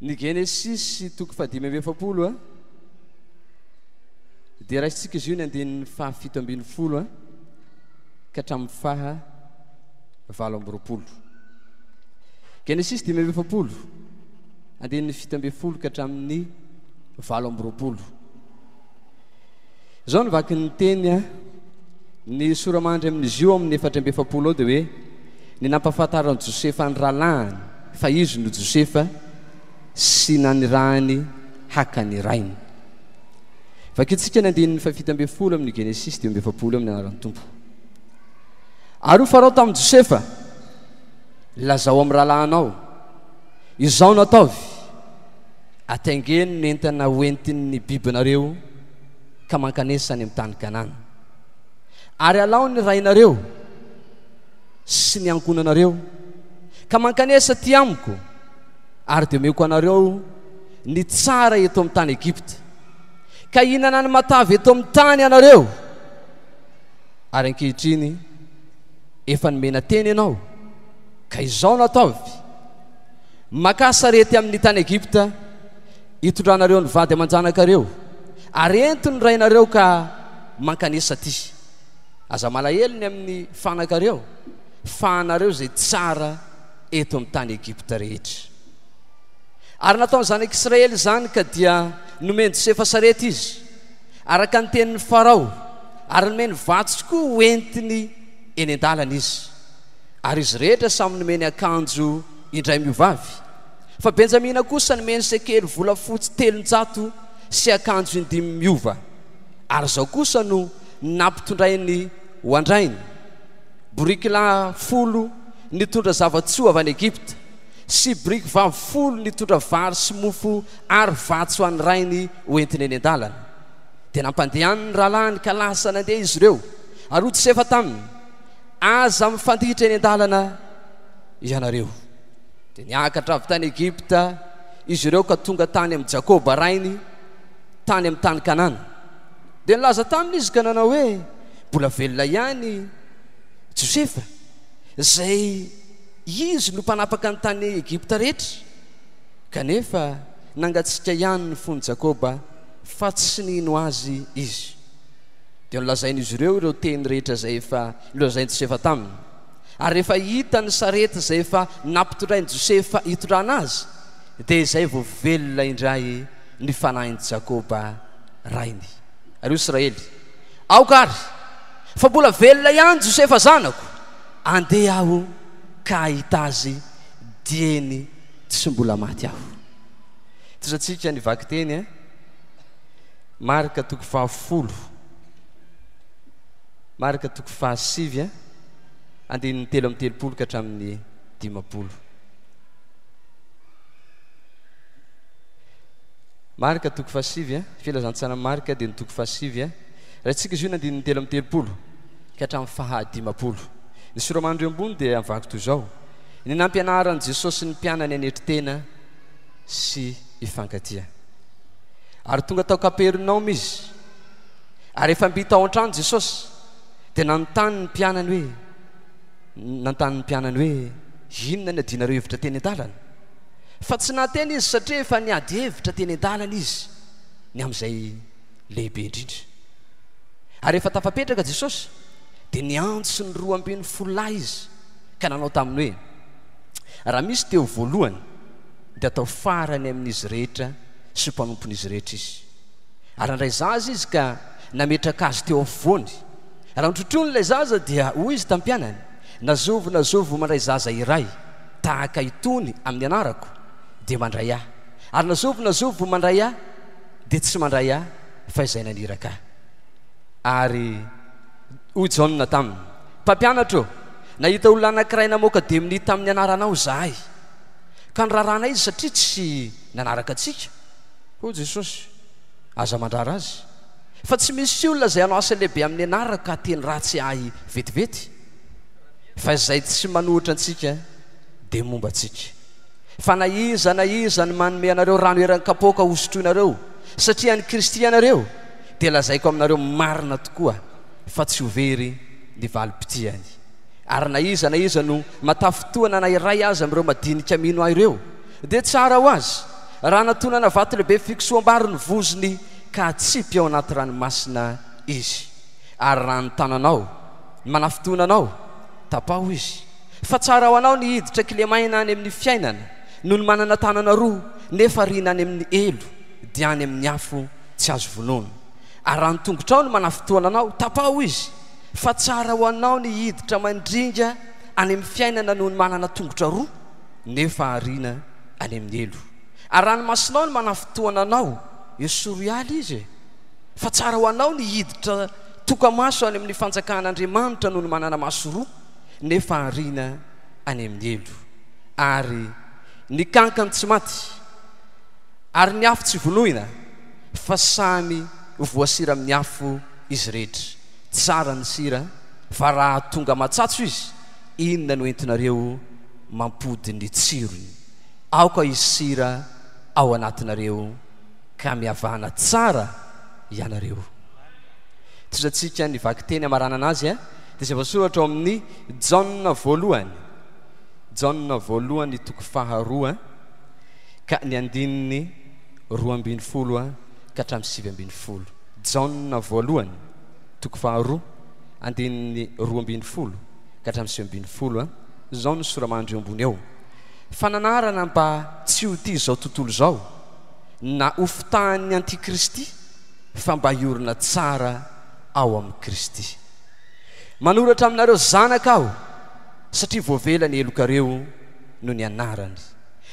Ny Genesis toko fadimy amby efapolo dia raisitsika izy io ny andininy fahafito ambin'ny folo ka hatramin'ny faha valo amby roapolo. Genesis dimy amby efapolo andininy fito amby folo ka hatramin'ny valo amby roapolo. Zao ny vaky ny teny ny soramandry amin'izy io amin'ny efatra amby efapolo ao dia hoe ny nampahafantarany Josefa ny ralahany fa izy no Josefa sy nanirahany haka ny rainy. Vakitsika ny andininy fafito amby folo amin'ny Genesis dimy amby efapolo amin'ny anaran'ny Tompo. Ary ho farao tamin'i Josefa lazao amin'ny rahalahinao, izao nataovy ataingeny ny entana hoentin'ny bibinareo ka mankanesany amin'ny tany Kanana. Ary alao ny rainareo sy ny ankonanareo ka mankanesa ty amiko, ary dia omeko anareo ny tsara eto amin'ny tany Egypta, ka ihinana ny matavy eto amin'ny tany anareo. Ary ankehitriny efa nomena teny ianao, ka izao nataovy makasarety amin'ny tany Egypta hitondranareo ny vady aman-janakareo, ary ento ny rainareo ka mankanesa ty. Aza malaheliny amin'ny fanakareo fa anareo zay tsara eto amin'ny tany Egypta rehetra. Ary nataony zanak'Israely zany ka dia nomeny Josefa sarety izy araka ny tenin'ny Farao, ary nomeny vatsy koa hoentiny eny an-dalana izy. Ary izy rehetra samy nomeny akanjo indray miovavy, fa Benjamina kosa nomeny sekely volafotsy 300 sy akanjo 5 miova. Ary zao kosa no nampitondrainy ho andrainy borikila 10 nitondra zavatsoa avy any Egypta, sy briky 10 nitondra vary sy mofo ary vatso an'ny rainy hoentiny eny an-dalana. Dia nampandehaniny rahalahiny ka lasa nandeha izy ireo. Ary Josefa taminy, aza mifanditra eny an-dalana ianareo. Dia niakatra avy tany Egypta izy ireo ka tonga tany amin'ny Jakoba rainy, tany amin'ny tany Kanana. Dia nilaza taminy izy ka nanao hoe mbola velona ihany Josefa, zay izy no mpanapaka ny tany Egypta rehetra, kanefa nangatsika ihany ny fony Jakoba fa tsy nino azy izy. Dia nolazain'izy ireo teny rehetra zay efa nolazainy Josefa taminy. Ary rehefa hita ny sarety zay efa nampitondrainy Josefa hitondrana azy, dia izay vao velona indray ny fanahin'i Jakoba rainy. Ary Israely, aokary fa mbola velona ihany Josefa zanako, andeha aho ka ahita azy dieny tsy mbola maty aho. Tosatsika ny vaky teny marika toko 10, marika toko 7 andininy 3 amby 30 ka hatramin'ny 50. Marika toko 7 filazantsana marika dia ny toko 7 rahatsika izy io ny andininy 3 amby 30 ka hatramin'ny faha 50. Ny soramandry ambony dia avaky toy izao: ny nampianaran'i Jesosy ny mpianany anetri-tena sy ifankatia. Ary tonga tao Kapernaoma izy, ary efa mbita ao an-trano Jesosy, dia nanontany ny mpianany hoe inona ny adinareo hevitra teny an-dalana? Fa tsy nateny izy satria efa niady hevitra teny an-dalana izy ny amin'izay lehibe indrindra. Ary efa tafapetraka Jesosy, dia niantso ny 12 izy ka nanao taminy hoe raha misy teo voalohany dia atao farany amin'izy rehetra sy mpanompon'izy rehetra izy. Ary nandray zaza izy ka nametraka azy teo afovoany. Raha notrotrony ilay zaza dia hoy izy tamin'ny mpianany: nazovo mandray zaza iray tahaka itony amin'ny anarako dia mandray ahy, ary nazovo mandray ahy dia tsy mandray ahy fa izay naniraka ahy. Ary hoy Jaona taminy: mpampianatra, nahita olona anankiray namoaka demoni tamin'ny anaranao zahay, ka nirarana izy satria tsy nanaraka antsika. Hoy Jesosy: aza mandrara azy, fa tsy misy olona zay hanao asa lehibe amin'ny anaraka teny ratsy ahy vetivety, fa izay tsy manohitra antsika dia momba antsika. Fa na iza ny manome anareo rano eran-kapoaka hosotroinareo satria ny Kristy ianareo, dia lazaiko aminareo marina tokoa fa tsy hovery ny valim-pitiany. Ary na iza no matafotoana na iray azy amin'ireo madinika mino ahy ireo, dia tsara ho azy, raha natonana vato lehibe fiksoam-bary ny vozony ka tsipy ao anaty ranomasina izy ary raha ny tananao manafotonanao tapaho izy fa tsara ho anao ny hiditra kilemaina any amin'ny fiainana noho ny manana tanana roa nefa rina any amin'ny elo dia any amin'ny afo tsy azo vonoana ary raha ny tongotrao no manafotoananao tapaho izy fa tsara ho anao ny hiditra mandringa any amin'ny fiainana noho ny manana tongotra roa nefa arina any amin'ny elo ary raha ny masinao no manafotoananao esorialy izy fa tsara ho anao ny hiditra tokamaso any amin'ny fanjakan'Andriamanitra noho ny manana maso roa nefa arina any amin'ny elo ary ny kankany tsy maty ary ny afo tsy vonoina fa samy voasira amin'ny afo izy rehetra tsara ny sira fa raha tonga matsatso izy inona no entinareo mampody ny tsirony aoka izy sira ao anatinareo ka miavana tsara ianareo tozatsika ny vaky teny amarana anazy dia zay voasoratra ao amin'ny Jaona voalohany toko faharoa ka ny andininy 12 ka hatramin'ny 7. Jaona voalohany toko faharoa andininy 12 ka hatramin'ny 7. Zao no soramandry ambony eo fananarana mba tsy ho ty zao tontolo zao na ofitahan'ny antikristy fa mba hiorina tsara ao amin'ny Kristy. Manoratra aminareo zanaka aho satria voavela ny elokareo no ny anarany.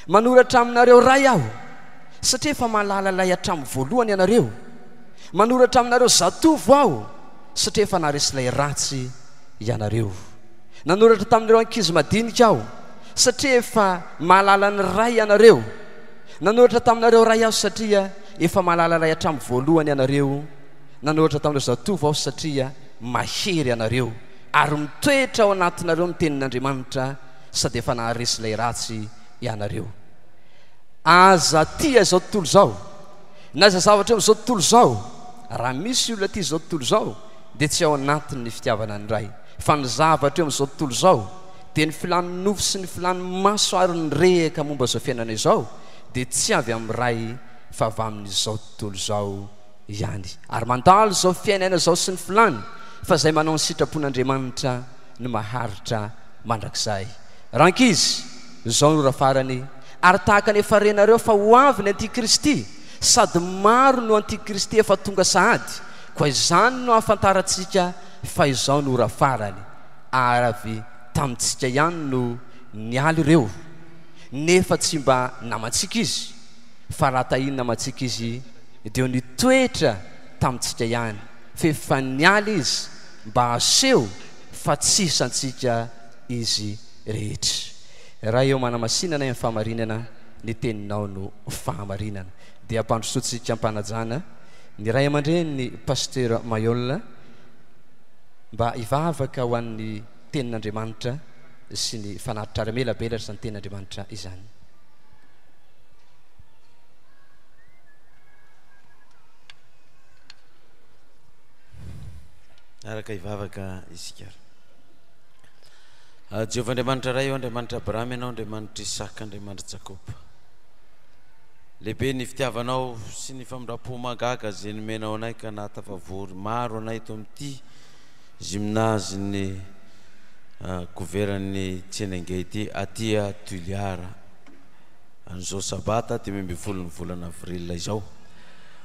Manoratra aminareo ray aho satria efa mahalala lay hatramin'ny voalohany ianareo. Manoratra aminareo zatovo aho satria efa naharesy lay ratsy ianareo. Nanoratra taminareo ankizy madinika aho satria efa mahalala ny ray ianareo. Nanoratra taminareo ray aho satria efa mahalala lay hatramin'ny voalohany ianareo. Nanoratra taminareo zatovo aho satria mahery ianareo ary mitoetra ao anatinareo ny tenin'Andriamanitra sady efa naharesy lay ratsy ianareo. Aza tia zao tontolo zao na aza zavatra zao tontolo zao raha misy olona tia zao tontolo zao dia tsy ao anatin'ny fitiavana ny ray fa ny zavatra amin'izao tontolo zao dia ny filany nofo sy ny filany maso ary ny rehaka momba zao fiainana izao dia tsy avy amin'ny ray fa avy amin'izao tontolo zao ihany ary mandalo zao fiainana zao sy ny filany fa zay manao ny sitrapon'Andriamanitra no maharitra mandrakizay. Rankizy zao no rafarany ary tahaka ny efa renareo fa ho avy ny antikristy sady maro no antikristy efa tonga sahady koa izany no ahafantarantsika fa izao no rafarany ary avy tamintsika ihany no nialy ireo nefa tsy mba namantsika izy fa raha tahiny namantsika izy dia nitoetra tamintsika ihany fa efa nialy izy mba aseho fa tsisy antsika izy rehetra. Raha eo manamasinana amin'ny fahamarinana ny teninao no fahamarinana dia ampandrosotsika ampanajana ny ray aman-dreny ny pasteur Mayol mba hivavaka ho an'ny tenin'Andriamanitra sy ny fanatitra ara-melabelatra sy ny tenin'Andriamanitra izany. Araka hivavaka isika. Jehovah Andriamanitra ray, Andriamanitra Abrahama ianao, Andriamanitra Isaka, Andriamanitra Jakoba. Lehibe ny fitiavanao sy ny famindram-po magaga zay nomenao anay ka nahatafavory maro anay eto amin'ity gymnase ny gouvern'ny Tsenengay ity atia Tuliara an'izao sabata 10 volana avril izao.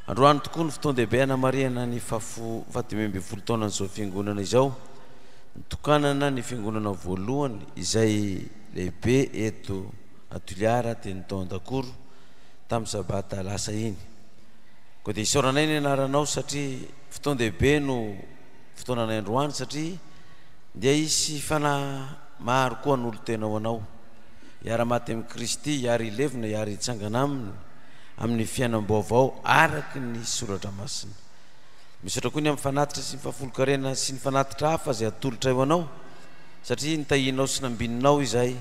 Androany tokoa ny fotoan-dehibe anamarihana ny 10 taona an'izao fiangonana izao, nitokanana ny fiangonana voalohany izay lehibe eto Tuliara teny Taondakoro tamin'ny sabata lasa iny. Koa dia isaoranay ny anaranao satria fotoan-dehibe no fotoananay androany satria dia isy fana maro koa n'olo tena ho anao hiara-maty amin'ny Kristy, hiara ilevina, hiara hitsangana aminy amin'ny fiainam-baovao araky ny soratra masina. Misaotra koa ny amin'ny fanatitra sy ny fahafolokarena sy ny fanatitra hafa zay atolotra eo anao satria nitahinao sy nambininao izay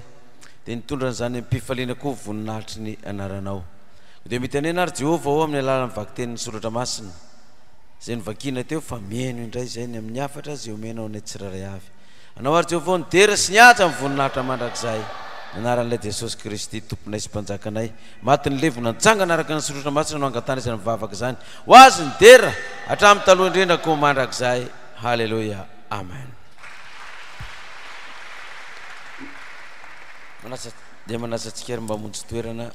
dia nitondra n'izany am-pifaliana koa voninahitry ny anaranao. Dia mitanena ary Jehovah ao amin'ny alalan'ny vaky tenin'ny soratra masina zay novakina teo fa mihaino indray zay ny amin'ny hafatra zay omenao ny tsiraray avy. Anao ary Jehovah nidera sy nihaja amin'ny voninahitra mandrakizay anaran'ilay Jesosy Kristy tomponay sy mpanjakanay matiny levona nitsangana araka ny sorotra masina no angatany izany mivavaka izany ho azy ny dera hatramin'ny taloha indrindra ko mandrakizay halleloia amen dia manasa antsika ary mba hamonjy toerana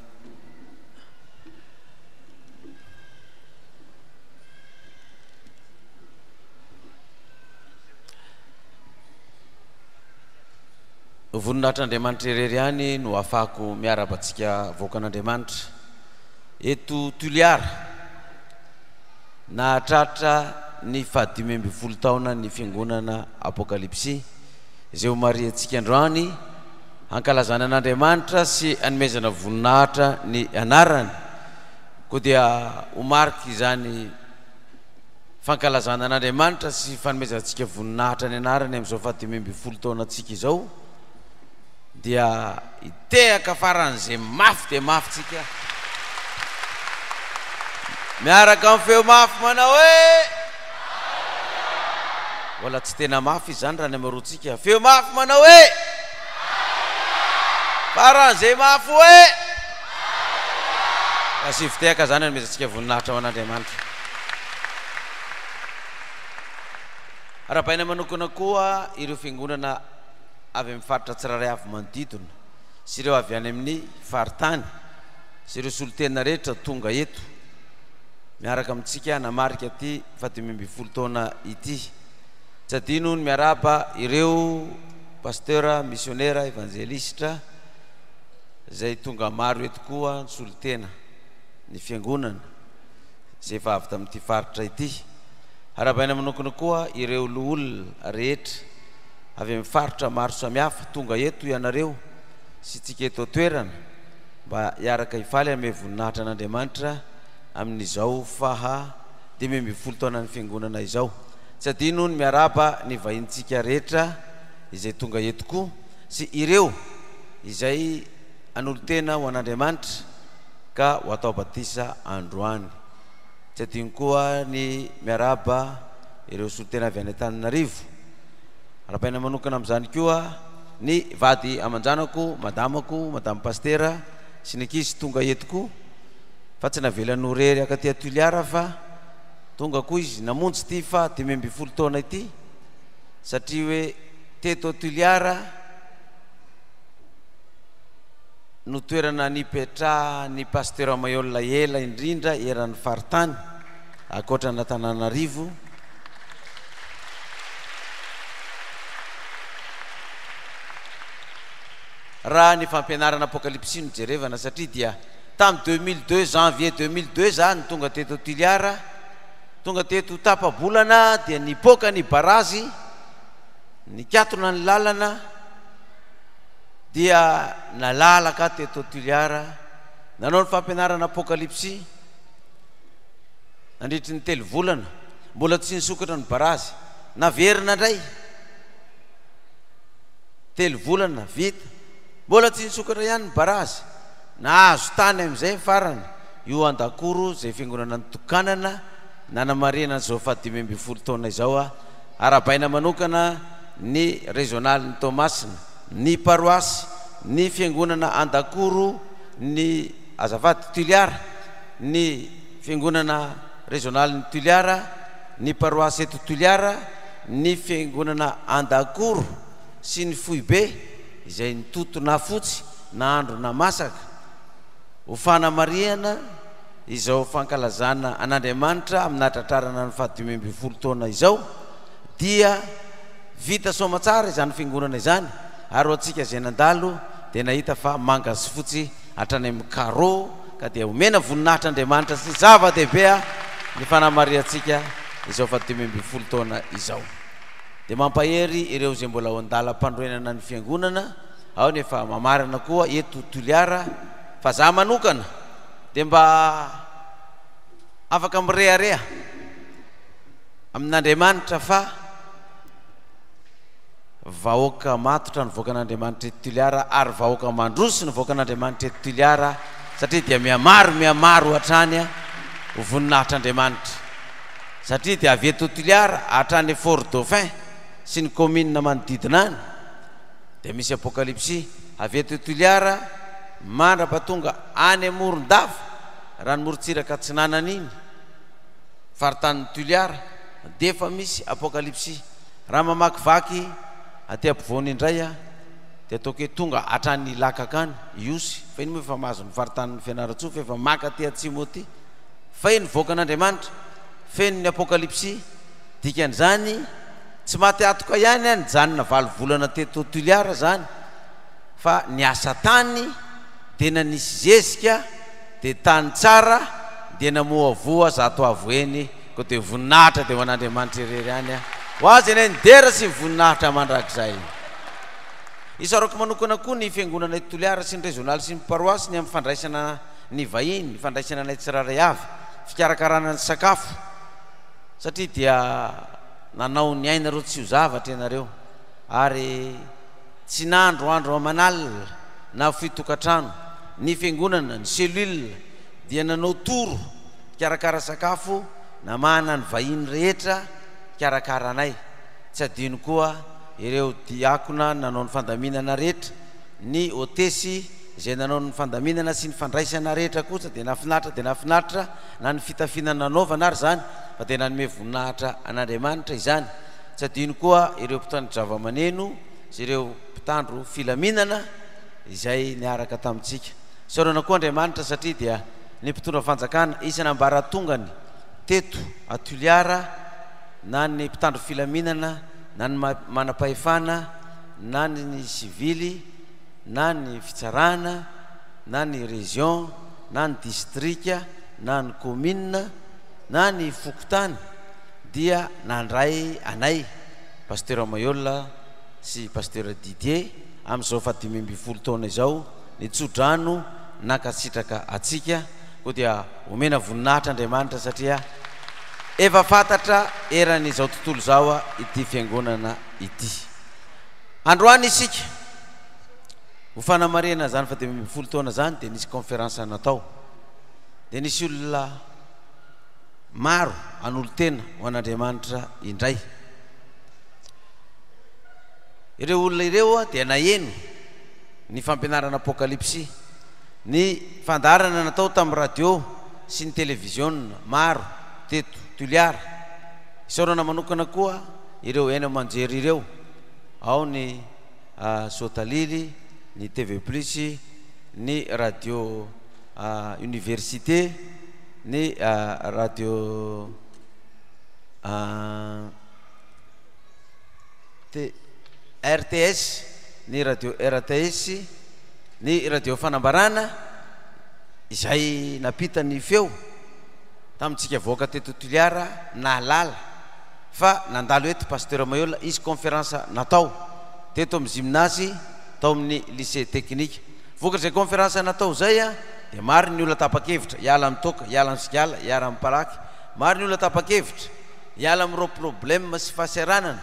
voninahitran'Andriamanitra irery ihany no ahafahako miarabantsika voakan'Andriamanitra eto Toliara nahatratra ny 5 taona ny fiangonana apokalipsy izay ho mariantsika androany hankalazana an'Andriamanitra sy hanomezana voninahitra ny anarany koa dia ho mariky izany fankalazana an'Andriamanitra sy fanomezantsika voninahitra ny anarany amin'izao 5 taona antsika izao dia itehaka faran'izay mafy dia mafy tsika miaraka amin'ny feo mafy manao hoe wala tsy tena mafy izany raha ny amaroantsika feo mafy manao hoe faran'izay mafy hoe asy fitehaka zany anomezantsika voninahitra ho an'Andriamanitra arapaina manokana koa ireo fiangonana avy amin'ny faritra tsiraray avy manodidina sy ireo avy any amin'ny faritany sy ireo solotena rehetra tonga eto miaraka amintsika namarika ty 5 taona ity tsy adino ny miaraba ireo pasteura missionnaire evangelistra zay tonga maro eto koa ny solotena ny fiangonana zay efa avy tamin'ity faritra ity arabaina manokana koa ireo loholona rehetra avy amin'ny faritra maro samihafa tonga eto ianareo sy tsika eto toerana mba hiaraka hifaly ame voninahitra an'Andriamanitra amin'izao 5 taona ny fiangonana izao tsy adino ny miaraba ny vahintsika rehetra izay tonga eto koa sy ireo izay an'olotena ho an'Andriamanitra ka ho atao batisa androany tsy adino koa ny miaraba ireo solotena avy any Antananarivo arapaina manokana amin'izany koa ny vady amanjanako madamako madame pastera sy ny ankizy tonga etoko fa tsy navelany horery akaty Toliara fa tonga koa izy namonjy ty 5 taona ity satria hoe teto Toliara no toerana nipetraha ny pastera Mayolla ela indrindra eran'ny faritany akoatra n'Antananarivo raha ny fampianarana apokalipsy no jerevana satria dia tamin'ny 2002 janvier 2002 zany tonga teto Toliara tonga teto tapabolana dia nipoka ny barazy nikatona ny lalana dia nalalaka teto Toliara nanao ny fampianarana apokalipsy nandritry ny 3 volana mbola tsy nisokatra ny barazy naverina ndray 3 volana vita mbola tsy nisokatra ihany ny barazy nahazo tany amin'izay farany io andakoro zay fiangonana nitokanana nanamarena zao 5 taona izao arabaina manokana ny régional ny Tomasina ny paroasy ny fiangonana andakoro ny azafady Toliara ny fiangonana régional ny Toliara ny paroasy eto Toliara ny fiangonana andakoro sy ny Foibe izay nitotona fotsy na andro na masaka ho fanamariana izao fankalazana an'Andriamanitra amin'ny tratrarana ny 5 taona izao dia vita somatsara izany fiangonana izany ary atsika zay nandalo dia nahita fa manga sy fotsy hatrany amin'ny carreau ka dia omena voninahitra Andriamanitra sy zava-dehibe ny fanamariantsika izao 5 taona izao dia mampahery ireo zay mbola ao andalam-pandroenana ny fiangonana ao nefa mamarana koa eto Toliara fa za manokana dia mba afaka mirehareha amin'Andriamanitra fa vahoaka matotra ny voakan'Andriamanitra eto Toliara ary vahoaka mandroso ny voakan'Andriamanitra eto Toliara satria dia miamaro hatrany ho voninahitr'Andriamanitra satria dia avy eto Toliara hatrany Fort Dauphin sy ny commune manodidina any dia misy apokalipsy avy eto Toliara mandrapatonga any Morondava Ranomorotsiraka Atsinanan'iny faritany Toliara defa misy apokalipsy raha mamakivaky aty ampovoany indray de ataoko hoe tonga hatrany lakakany iosy fa iny moa efa mahazo ny faritany Fianaratsoa fa efa maka aty atsimo aty fa iny voaka an'Andriamanitra feno ny apokalipsy dikan'izany tsy maty atoka ihany any janona 7 volana teto Toliara zany fa ny asa tany de nanisy zezika de tany tsara de namoavoa zato avoeny ko de voninahitra de ho an'Andriamanitra irery any ho azy eny dera sy voninahitra mandrakizay isarako manokana koa ny fiangonana eto Toliara sy ny régional sy ny paroisse ny amin'ny fandraisana ny vahiny ny fandraisana anay tsiraray avy fikarakarana ny sakafo satria dia nanao ny ainareo tsy ho zavatra ianareo ary tsy nandro andro amanalina na fitokatrano ny fiangonana ny cellule dia nanao toro karakara sakafo na mana ny vahiny rehetra karakaranay tsy adino koa ireo diakona nanao ny fandaminana rehetra ny hôtesy izay nanao ny fandaminana sy ny fandraisana rehetra kosa de nafinaritra na ny fitafiana nanaovana ary zany fa de nanome voninahitra an'Andriamanitra izany tsy adino koa ireo mpitandro zava-maneno sy ireo mpitandro filaminana izay niaraka tamintsika sorana koa Andriamanitra satria dia ny mpitondra fanjakana isana mbaratongany teto Toliara na ny mpitandro filaminana na ny manam-pahefana na ny sivily na ny fitsarana na ny région na ny distrika na ny commune na ny fokotany dia nandray anay pasteur Mayola sy pasteur Didier am'izao 5 taona izao nitsodrano nakasitraka atsika ko dia omena voninahitra Andriamanitra satria efa fantatra eran'izao tontolo zao ity fiangonana ity androany isika ho fanamarena zany 5 taona zany de nisy conférence natao de nisy olona maro an'olo tena ho an'Andriamanitra indray ireo olona ireo dia naheno ny fampianarana apokalipsy ny fandarana natao tamin'ny radio sy ny télévision maro teto Toliara isaorana manokana koa ireo eny manjery ireo ao ny Sotalily ny TV Plus ny radio université ny radio RTS ny radio RTS ny radio fanambarana izay napita ny feo tamitsika voaka teto Toliara nalala fa nandalo eto pasteur Mayola izy conférence natao teto amin'ny gymnase tao amin'ny lycée technique voaka zay conférence natao zay de maro ny olona tapakevitra iala amitoka iala am'sigala iala am'paraky maro ny olona tapakevitra iala am'ireo problème sy fahasaranana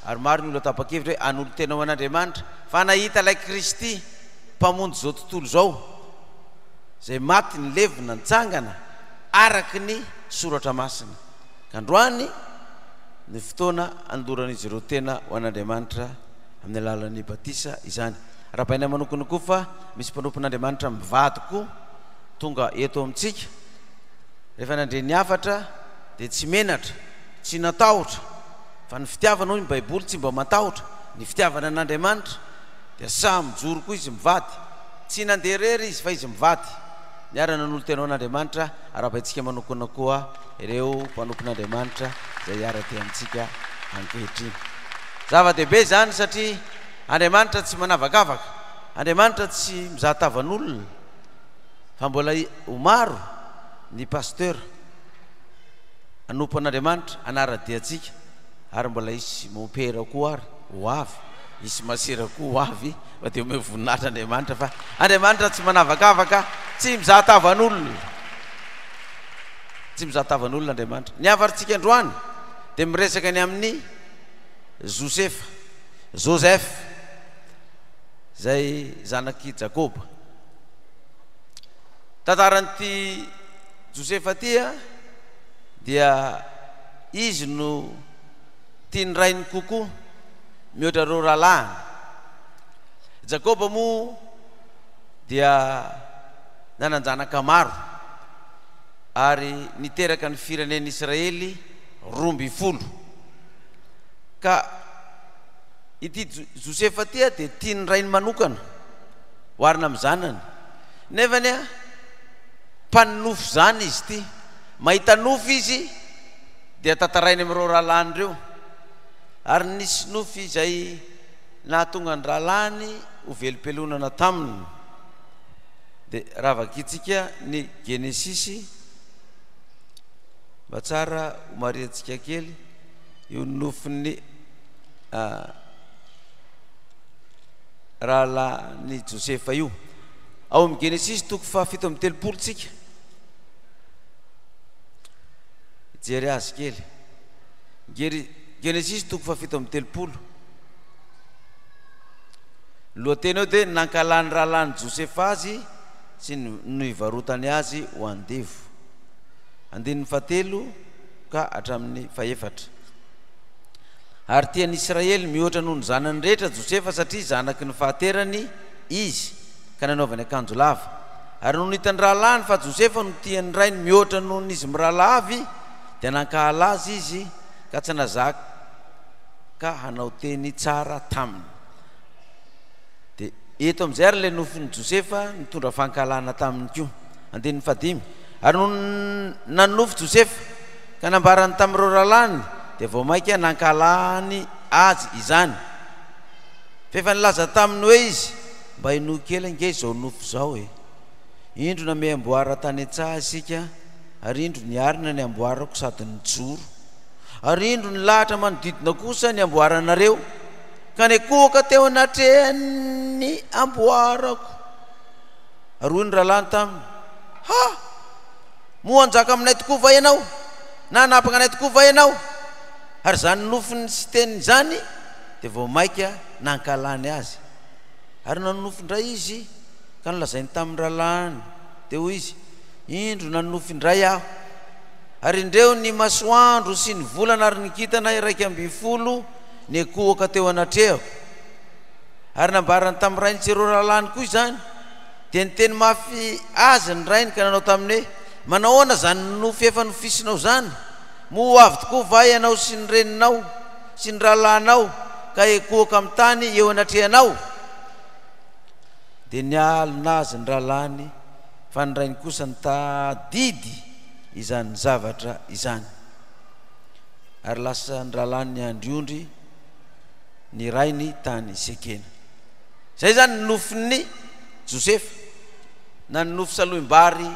ary maro ny olona tapakevitra hoe an'olo tena ho an'Andriamanitra fa nahita ilay Kristy mpamonjy zao tontolo zao zay maty ny levona nitsangana araky ny soratra masina kandroany ny fotoana andoran'izy ireo tena ho an'Andriamanitra amin'ny alalan'ny batisa izany rahabaina manokana koa fa misy mpanompon'Andriamanitra mivady koa tonga eto amintsika rehefa nandre ny afatra de tsy menatra tsy natahotra fa ny fitiavana hoy ny baiboly tsy mba matahotra ny fitiavana an'Andriamanitra dia sa mijoro koa izy mivady tsy nandeha rery izy fa izy mivady niarana n'olo tena an'Andriamanitra arabaitsika manokana koa ireo mpanompon'Andriamanitra zay iara-ty amintsika ankehitriny zava-dehibe zany satria Andriamanitra tsy manavakavaka Andriamanitra tsy mizahatavan'olona fa mbola ho maro ny pasteur anompo an'Andriamanitra anara-diatsika ary mbola isy mopera koa ary ho avy isy masera koa ho avy fa de ome voninahitra Andriamanitra fa Andriamanitra tsy manavakavaka tsy mizahatavan'olona tsy mizahatavan'olona Andriamanitra ny avaritsika androany de miresaka ny amin'ny Joseph zay zanaky Jakoba tantaran'ity Josefa tia dia izy no tiany rainy kokoa mihoatra reo rahalahiny Jakoba moa dia nananjanaka maro ary niteraka ny fireneny Israely 12 ka ity Josefa tia dia tiany rainy manokana oarina amin'ny zanany nefa ny mpanofo zany izy ty mahita nofo izy dia tatarainy amin'ireo rahalany reo ary nisy nofo izay nahatonga ny rahalany ho velom-pelonana taminy dia raha vakitsika ny Genesisy mba tsara ho mariantsika kely io nofony rahalany Josefa io ao amin'ny Genesisy 7:30 tsika jery azy kely Genesisy 7:30 lohateny eo dia nankalany rahalany Josefa azy sy no ivarotany azy ho andevo 7 ka hatramin'ny 4 ary tian'ny Israely mihoatra noho ny zanany rehetra Josefa satria zanaky ny fahaterany izy ka nanaovany akanjo lava ary noho nitany rahalany fa Josefa no tian'ny rainy mihoatra noho n'izy mirahalavy dia nankahala azy izy ka tsy nazaka hanao teny tsara taminy dia eto amin'izay ary le nofon'ny Josefa nitondra fankalana taminy koa 5 ary no nanofo Josefa ka nambarany tamin'ireo rahalany dia vao maika nankalany azy izany fefa nilaza taminy hoe izy mba hinohy kely ange izao nofo zao indro na me amboara tany an-tsaha isika ary indro ny arina ny amboarako sady ny joro ary indro ny lahatra manodidina kosa ny amboaranareo ka ny koka teo anatrehany amboarako ary hoy ny rahalany taminy ha moa anjaka aminay tokoa va ianao na napaka anay tokoa va ianao ary zany nofony sy teniny zany dia vao maika nankalany azy ary nanofindray izy ka nolazainy tamin'ny rahalany dia hoy izy indro nanofindray aho ary indreo ny masoandro sy ny volana ary nikitana 12 ny ekohaka teo anatrehako ary nambarany tamin'ny rainy tsy ireo rahalany koa izany dia niteny mafy azy ny rainy ka nanao taminy hoe manahoana zany nofo efa nofisinao zany moa avy tokoa va ianao sy ny reninao sy ny rahalanao ka ekohaka amin'ny tany eo anatrehanao dia nialina azy ny rahalany fa ny rainy kosa nitadidy izany zavatra izany ary lasa ny rahalany ny andriondry ny rainy tany Sekena zay zany nofony Josefa na ny nofo saloim-bary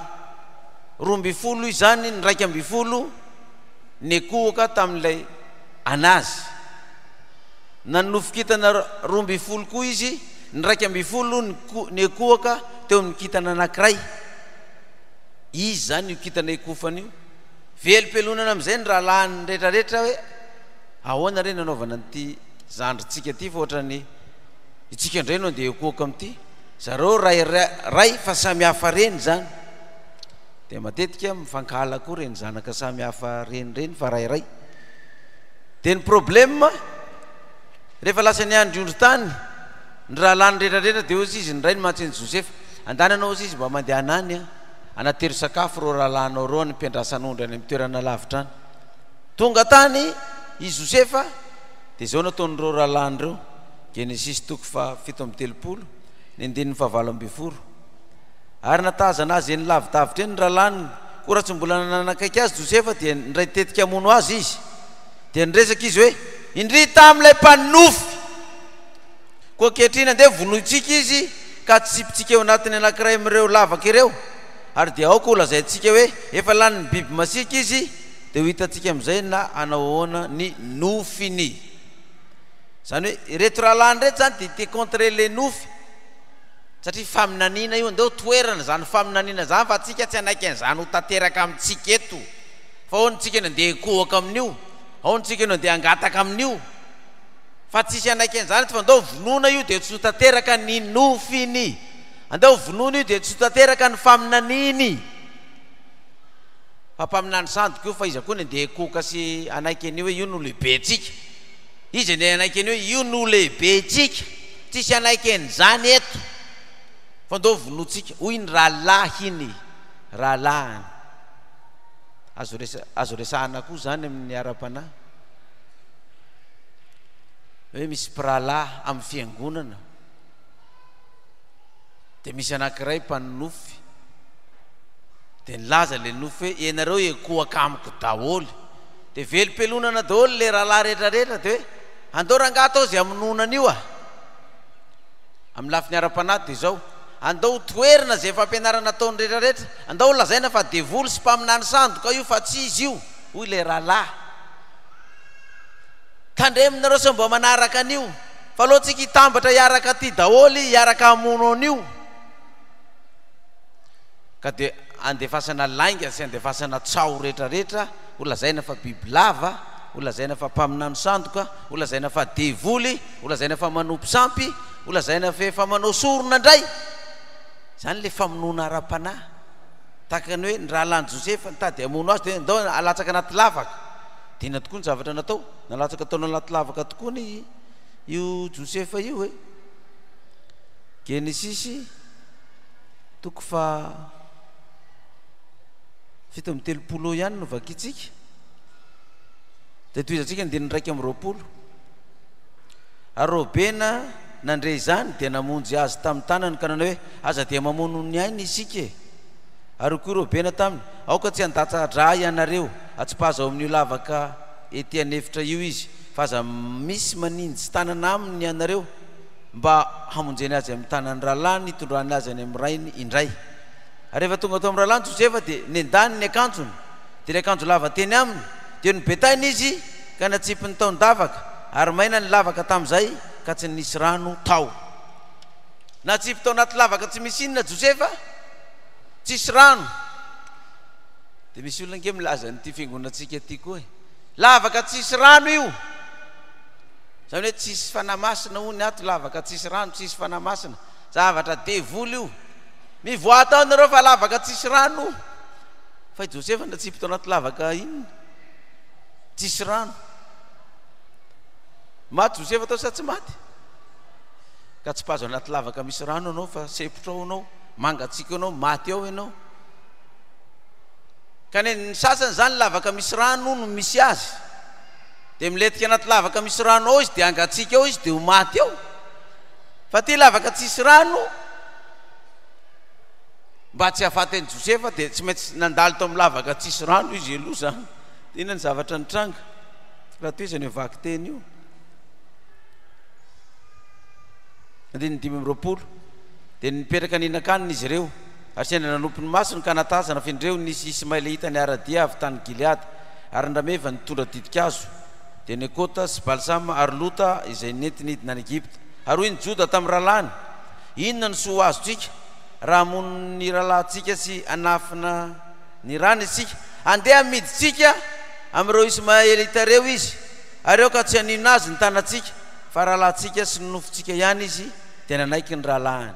12 izany ny 12 ny ekohaka tamin'ilay anazy na ny nofo kitana 12 koa izy ny 12 ny ekohaka teo amin'ny kitana anankiray izy zany io kitana ekofana io velom-pelonana amin'izay ny rahalany rehetrarehetra hoe ahoana re nanaovana nyity zandritsika ty fa ohatrany itsika indray no dia ekohaka amin'ity zareo ray fa samy hafa reny zany dia matetika mifankala koa reny zanaka samy hafa reny fa rairay dia ny problème rehefa lasa ny andriondro tany ny rahalany rehetrarehetra dia ozy izy ny ray ny mantseny Josefa andananao ozy izy mba mandeha anany anatero sakafo ro rahalanao ro ny mpiandrasan'ondry any amin'ny toerana lavitra any tonga tany izy Josefa dia zao nataon'ireo rahalany reo Genesisy 7:30 ny 9:20 ary natazana azy eny lavidavitra eny ny rahalany koa raha tsy mbola nanakaiky azy Josefa dia ndray tetika mono azy izy dia niresaka izy hoe indry tamin'ilay mpanofy koa kehitriny andeha vonoitsika izy ka tsipitsika eo anatiny anankiray amin'ireo lavaka ireo ary dia aoka olazaintsika hoe efa lany ny biby masika izy dia ho hitatsika amin'izay na anahoana ny nofiny zany hoe reto rahalany reto zany dia te contre le nofy satria faminanina io andeo toerana zany faminanina zany fa atsika tsy anaiky an'izany ho tanteraka amintsika eto fa ao nitsika no andeha ekohaka amin'io ao nitsika no andeha angataka amin'io fa tsisy anaiky an'izany fa andao vonoina io dia tsy ho tanteraka ny nofiny andao vonoina io dia tsy ho tanteraka ny faminaniny fa mpaminany sandoka io fa izy koa ny andeha ekohaka sy anaiky an'io hoe io no lehibe tsika izy ny anaiky an'io io no lehibe tsika tsisy anaiken'izany eto fa ndao vonotsika hoy ny rahalahy iny rahalahiny azo resahana koa zany amin'ny ara-panahy hoe misy mpirahalahy amin'ny fiangonana dia misy anankiray mpaninofy dia nilaza le nofy hoe ianareo ekoaka amiko daholy dia velom-pelonana daholy le rahalahy rehetrarehetra dia hoe andao rangahy tao zay aminonana io amin'ny lafiny ara-panahy dia zao andao toerina zay fampianarana ataony rehetrarehetra andao lazaina fa devoly sy mpaminany sandoka io fa tsy izy io hoy le rahalahy tandreminareo sa mba manaraka an'io fa loatsika hitambatra hiaraka aty daholy hiaraka amono an'io ka dia andefasana lainga sy andefasana tsao rehetrarehetra ho lazaina fa bibilava ho lazaina fa mpaminany sandoka ho lazaina fa devoly ho lazaina fa manompo sampy ho lazaina fa efa manao sorona indray zany le famonoana ara-panahy tahaka ny hoe ny rahalany Josefa nitady amono azy dia ndao alatsaka anaty lavaka dina tokoa ny zavatra natao nalatsaka ataony anaty lavaka tokoa ny io Josefa io hoe Genesis toko fa 17 ihany no vakitsika dia toizatsika ndiny 1:20 ary Robena nandre izany dia namonjy azy tamin'ny tanany ka nanao hoe aza dia mamono ny ainy isika ary koa Robena taminy aoka tsy andatsadra ianareo atsipaza ao amin'io lavaka ety anefitra io izy fa aza misy maninjy tanana aminy ianareo mba hamonjeny azy amin'ny tanany rahalahy nitondrany azy any amin'ny rainy indray ary rehefa tonga tao amin'ny rahalahy Josefa dia nendany ny akanjony dia ny akanjo lava teny aminy dia nibetainy izy ka natsipiny tao ny davaka ary maina ny lavaka tamin'izay ka tsy nisy rano tao natsipy tao anaty lavaka tsy misy inona Josefa tsisy rano dia misy olona nge milaza nyity fiangonatsika ty koa lavaka tsisy rano io zany hoe tsisy fanamasina hony ato lavaka tsisy rano tsisy fanamasina zavatra devoly io mivoatao nareo fa lavaka tsisy rano fa Josefa natsipy tao anaty lavaka inona tsisy rano maty Josefa tao sa tsy maty ka tsy pazo anaty lavaka misy rano anao fa sepotra ao anao mangatsika anao maty ao ianao ka ny sasany zany lavaka misy rano no misy azy dia miletika anaty lavaka misy rano ao izy dia angatsika ao izy dia ho maty ao fa ty lavaka tsisy rano mba tsy hahafatany Josefa dia tsy maintsy nandalo tao amin'ny lavaka tsisy rano izy aloha zany ina ny zavatra nitranga raha toy izany vaky teny io andiny 5:20 dia nipetraka ninakany izy ireo ary sendra nanompony masony ka natazana findreo nisy Ismaely hitany aradia avy tany Gileady ary ndrameva nitondra didikazo dia Nekota sy Balsama ary Lota izay nentinidina any Egypta ary hoy ny Joda tamin'ny rahalany inona ny soa azotsika raha mono ny rahalahintsika sy anafina ny rany isika andeha amiditsika amin'ireo Ismaelita reo izy ary eo ka tsy hanino azy ny tanatsika fa rahalahintsika sy nonofontsika ihany izy dia nanaiky ny rahalahiny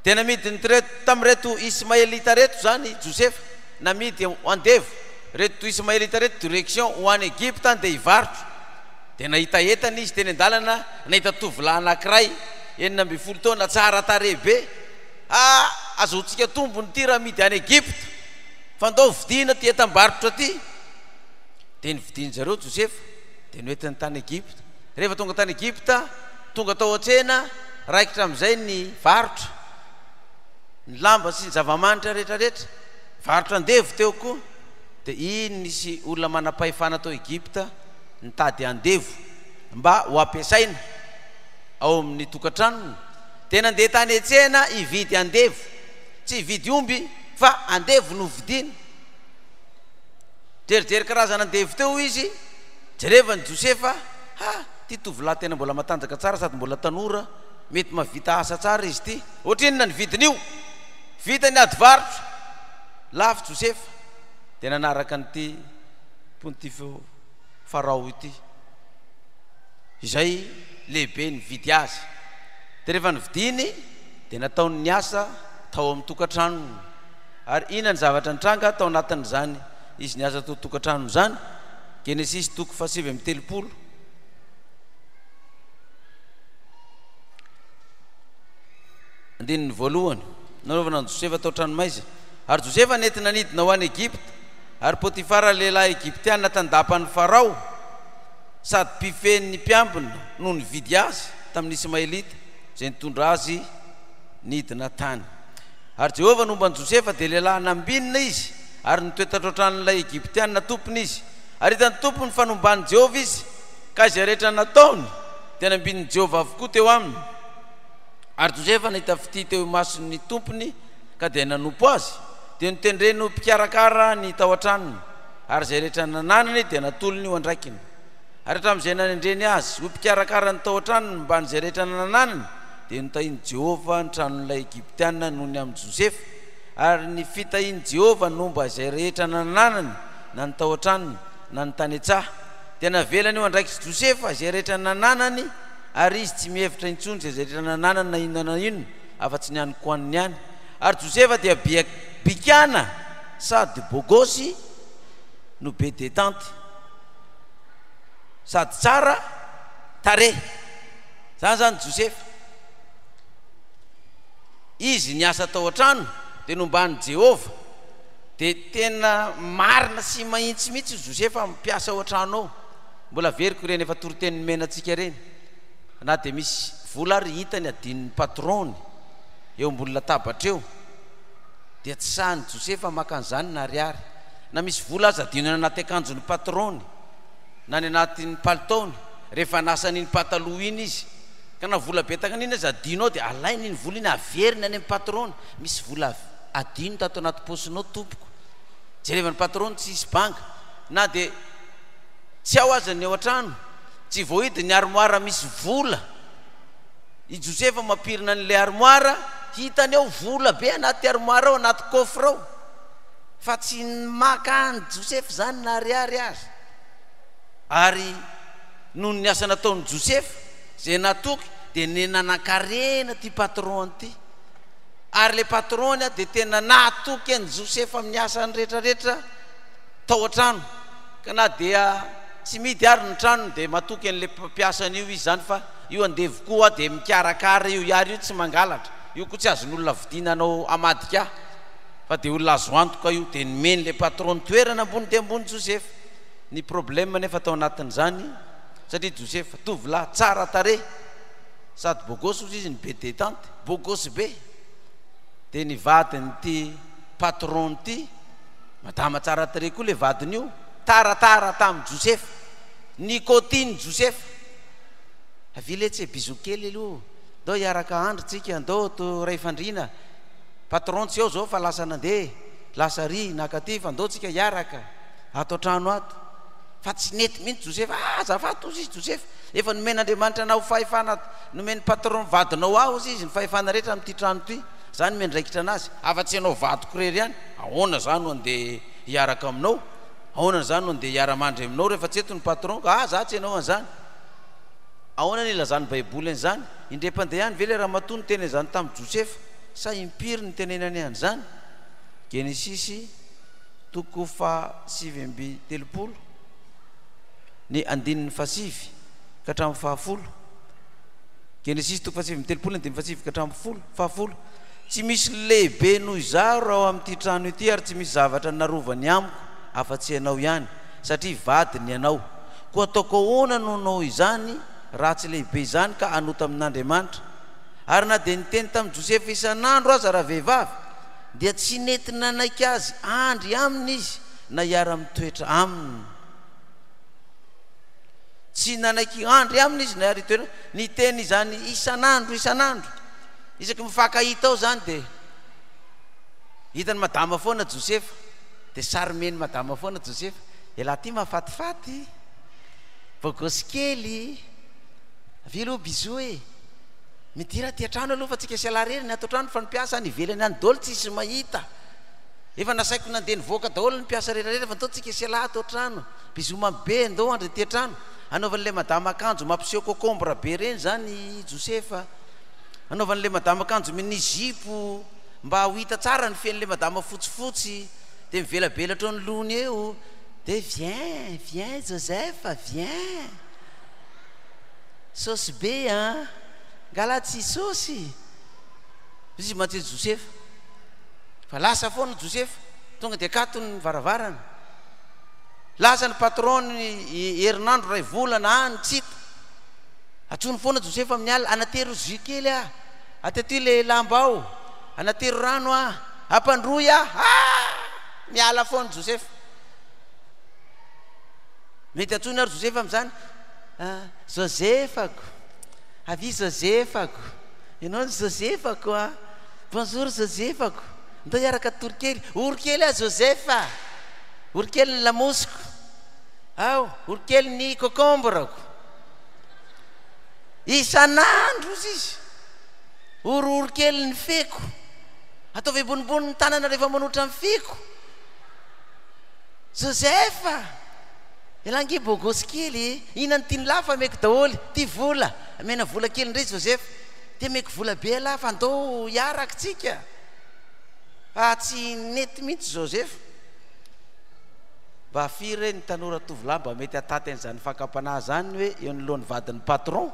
dia namidiny tamin'reto Ismaelita reto zany Josefa namidy andevo reto Ismaelita reto direction ho any Egypta dia hivarotro dia nahita entana izy teny an-dalana nahita tovolahy anankiray 19 taona tsara tarehibe azotsika tombony ty raha midy any Egypta fa ndao vidina ty etam-barotra ty dia nividiny zareo Josefa dia noentiny tany Egypta rehefa tonga tany Egypta tonga tao an-tsena raikitra amin'izay ny varotra ny lamba sy ny zavamanitra rehetrarehetra varotra andevo teo koa dia iny nisy olona manam-pahefana tao Egypta nitady andevo mba ho ampiasaina ao amin'ny tokantranony tena andeha tany an-tsena hividy andevo tsy hividy omby fa andevo no vidiny jerijery karazana andevo teo izy jerevany Josefa ty tovolahy tena mbola matanjaka tsara sady mbola tanora mety mavita asa tsara izy ty ohatrinona ny vidin'io vitany ady varotra lafy Josefa dia nanaraka nyty pontifo Farao ity izay lehibe ny vidy azy dia rehefa nividiny dia nataony ny asa tao amin'ny tokantrano ary ina ny zavatra nitranga tao anatin'izany izy ny asa tao tokantrano zany Genesis toko 7:30 andininy voalohany nanovana ny Josefa tao tranomaizina ary Josefa nentina nidina ho any Egypta ary Potifara lehilahy Egyptiana tandapany Farao sady mpifen'ny mpiambina no nividy azy tamin'ny Ismaelita zay nitondra azy nidina tany ary Jehova nomba ny Josefa dia lehilahy nambinina izy ary nitoetra tranon'ilay Egyptiana tompony izy ary hitany tompony fanombany Jehova izy ka izay rehetra nataony dia nambin'ny Jehova avokoa teo aminy ary Josefa nahita fity teo mason'ny tompony ka dia nanompo azy dia nitendreny ho mpikarakara ny tao an-tranony ary izay rehetra nananany dia natolony ho andraikiny ary hatramin'izay nanendreny azy ho mpikarakara ny tao an-tranony mban'izay rehetra nananany dia nitahiny Jehova ny tranon'ilay Egyptiana noho ny amin'ny Josefa ary ny fitahiny Jehova nomba izay rehetra nananany na ny tao an-tranony na ny tany an-tsaha dia navelany eo andraikitsy Josefa izay rehetra nananany ary izy tsy mihevitra intsony izay rehetra nananany na inona na inona afa-tsy ny anyko aniny any ary Josefa dia bikana sady bogosy no be détente sady tsara tare zany zany Josefa izy niasa tao an-trano dia nombany Jehova dia tena marina sy mahitsy mihitsy Josefa mipiasa ao an-trano ao mbola veriko reny efa toroteny menantsika reny na dia misy vola ary hitany adin'ny patrony eo ambony latabatra eo dia tsy sahany Josefa maka an'izany na ariary na misy vola azy adinony anaty akanjony patrony na ny anatin'ny palitaony rehefa nasan'iny pataloha iny izy ka na vola betaka an'iny azy adinao dia alainy iny vola iny averiny any amin'ny patrony misy vola adino tato anaty posinao tompoko jerevany patrony tsy isy banga na dia tsy ao azy ny ao an-trano tsy voahity ny armoara misy vola i Josefa mampirina an'ilay armoara hitany ao vola be anaty armoara ao anaty coffre ao fa tsy maka any Josefa zany na ariary azy ary noho ny asa nataony Josefa zay natoky dia nenanakarena ty patron ty ary le patrony dia tena natoky any Josefa amin'ny asany rehetrarehetra tao an-trano ka na dia tsy midy ary ny tranony dia matoky an'le mpiasany io izy zany fa io andevo koa dia mikarakara io iary io tsy mangalatra io koa tsy azon'olona vidina anao amadika fa dia olona azo antoka io dia nomeny le patron toerana ambony dia ambony Josefa ny problème nefa tao anatin'izany satria Josefa tovolahy tsara tare sady bogosy izy ny be détente bogosy be dia ny vadiny ty patron ty madama tsara tare koa le vadiny io taratara tamin'ny Josefa nicotine Josefa avile tsy biso kely aloha ndao hiaraka andro tsika ndao to ray fandrina patron tsy ao zao fa lasa nandeha lasa ry nakaty fa ndao tsika hiaraka ato trano ato fa tsy nety mihitsy Josefa azafato izy Josefa efa nomen'Andriamanitra anao fahefana nomeny patron vadinao ao izy ny fahefana rehetra amin'ity trano ty zany mendraikitra anazy afa-tsy anao vadiko rery ihany ahoana zany no andeha hiaraka aminao ahoana zany no andeha hiara-mandry aminao rehefa tsy eto ny patron ka za tsy ianao an'izany ahoana ny ilazany baiboly an'izany indrepandea ihany ve le raha matoa ny teny zany tamin'ny Josefa sa impiry ny tenenany an'izany Genesis toko fa 7:30 ny andininy fasivy ka hatramin'ny fahafolo Genesis toko fa 7:30 andininy fasivy ka hatramin'ny fahafolo tsy misy lehibe noho izaho raha ao amin'ity trano ity ary tsy misy zavatra narovany amiko afa-tsy ianao ihany satria vadiny ianao koa ataoko ahoana no nao izany raha tsy lehibe izany ka anota amin'Andriamanitra ary na dia niteny tamin'ny Josefa isan'andro aza raha vehivavy dia tsy nety nanaiky azy andry aminy izy na hiara-mitoetra aminy tsy nanaiky andry aminy izy na hiara-mitoetra ny teny izany isan'andro isaky mifankahita ao zany dia hitany madama foana Josefa dia saromeny madama foana Josefa elahy ty mahafatifaty bogosy kely avy aloha biso e midira ty an-trano aloha fa tsika sialarery ny ato trano fa ny mpiasa ny ivelany any daholo tsisy mahita efa nasaiko nandeha nivoaka daholo ny mpiasa rehetrarehetra fa ndao tsika sialahy ato trano biso mabe ndao andry ty an-trano anaovan'le madama akanjo mampiseho kokombra be reny zany Josefa anaovan'le madama akanjo mini zipo mba ho hita tsara ny fen'le madama fotsifotsy dia mivelabelatra ny lony eo dia viens Joseph viens sauce be ngala tsy sauce izy mantsy Josefa fa lasa foana Josefa tonga dia katony varavarana lasa ny patron herinandro ray volana any tsita atsony foana Josefa amin'ny alina anatero jus kely atety le lamba ao anatero rano ampandroy miala foana Josefa mety atsony ary Josefa am'zany Josefako avy Josefako ianao ny Josefako bonjour Josefako ndao hiaraka torokely orokely Josefa orokely ny lamosiko orokely ny cocombrako isan'andro izy orokely ny feko ataovy bonibony ny tanana rehefa manotra ny feko Josefa elangy bogosy kely inany tiany lafa meko daholy ty vola amena vola kely ndray Josefa ty meko vola be lafa andao hiaraka tsika tsy nety mihitsy Josefa mba firy ny tanora tovolahy mba mety ataty an'izany fakapanahy zany hoe eo anolohan'ny vadin'ny patron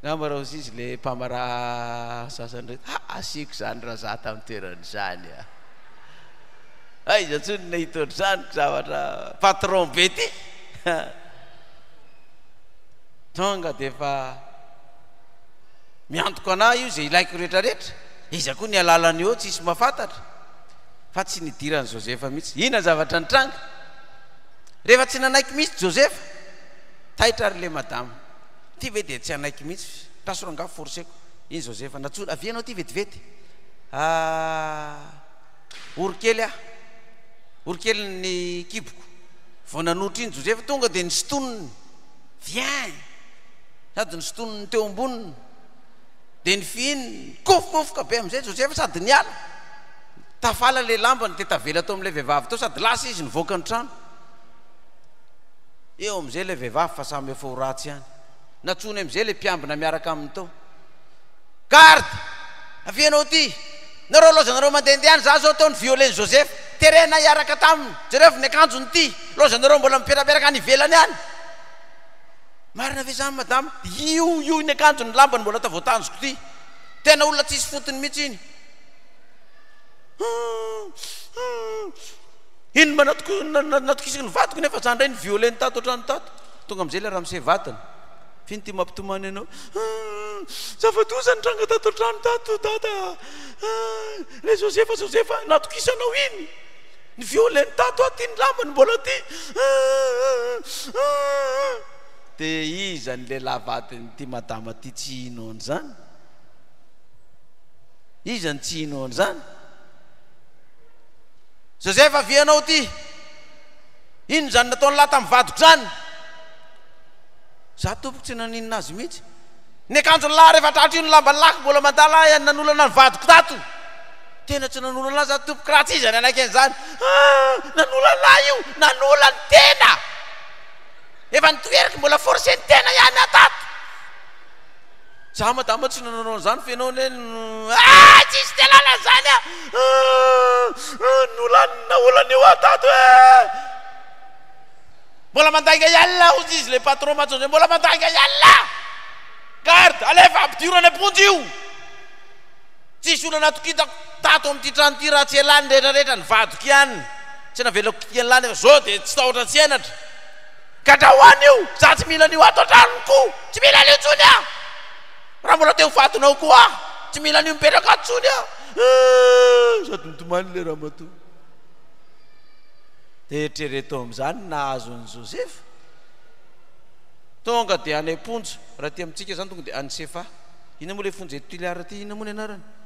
ngamba raha ozy izy le mpamara sasany reto asiako zany raha za tamin'ny toeran'izany izy antsony nahita ohatr'izany zavatra patron be ty tonga dia efa miantoko anahy io zay ilaiko rehetrarehetra izy koa ny alalany eo tsisy mahafantatra fa tsy nidirany Josefa mihitsy ina zavatra nitranga rehefa tsy nanaiky mihitsy Josefa taitra ary le madama ty ve dia tsy anaiky mihitsy tasoro angafo forseko iny Josefa natsona avianao ty vetivety orokely orokely ny kiboko vao nanotra iny Josefa tonga dia ny stonony viens sady ny stonony teo amboniny dia ny fiiny kofokofoka be am'izay Josefa sady ny ala tafala le lambany tetavela tao am'le vehivavy tao sady lasa izy nivoaka ny trano eo am'izay le vehivavy fa samy efa ho ratsy ihany natsony am'izay le mpiambina miaraka aminy tao garde avianao ty nareo lozanareo mandehandeha za zao taony violeny Josefa terena hiaraka taminy jereo ny akanjony ty lozanareo mbola miperaperaka any ivelany any marina ve zany madama io ny akanjony lambany mbola tavoatanjoko ty tena olona tsisy fotony mihitsy iny iny mba natokisaka ny vatoko nefa zany ray ny violeny tato otrany tato tonga am'izay le raha mise vatany finy ty mampitomany anao zava-doza ny tranga tato otrany tato tata le Josefa natokisanao iny ny violeny tato aty ny lambany mbola ty dia izany le lavatiny ty madama ty tsy inoany zany izany tsy inoany zany Josefa vianao ty ino zany nataony lahy tamin'ny vadiko zany za tompoko tsy naninona azy mihitsy ny akanjony lahy rehefa tratra io ny lamba lako mbola mandala nanolana ny vadiko tato tena tsy nanolana za tompoko raha tsy izany anaiky an'izany nanolana lahy io nanolany tena efa nitoeraka mbola forceny tena ihany atato za madama tsy nananao an'izany fa ianao tsisy telana zany nolana olana eo atato mbola mandanga ialina ozy izy le patron matsonzay mbola mandanga ialina garde alefa ampidirany aponjy io tsisy olana natokitako tato am'ty trano ty raha tsy elany rehetrarehetra ny vadiko ihany tsy navelako kiany lany efa zao dia tsy tahotra tsy enatra kadrahoany io za tsy mila an'io ato antranoko tsy mila an'io tsony raha mbola teo vatonao koa tsy mila an'io mipetraka atsony sady mitomany le raha mato dia eritrereto am'izany nahazony Josefa tonga dia any aponjo raha ty amintsika zany tonga dia any Sefa ina moa le fonja tiliara ty ina moa ny anarany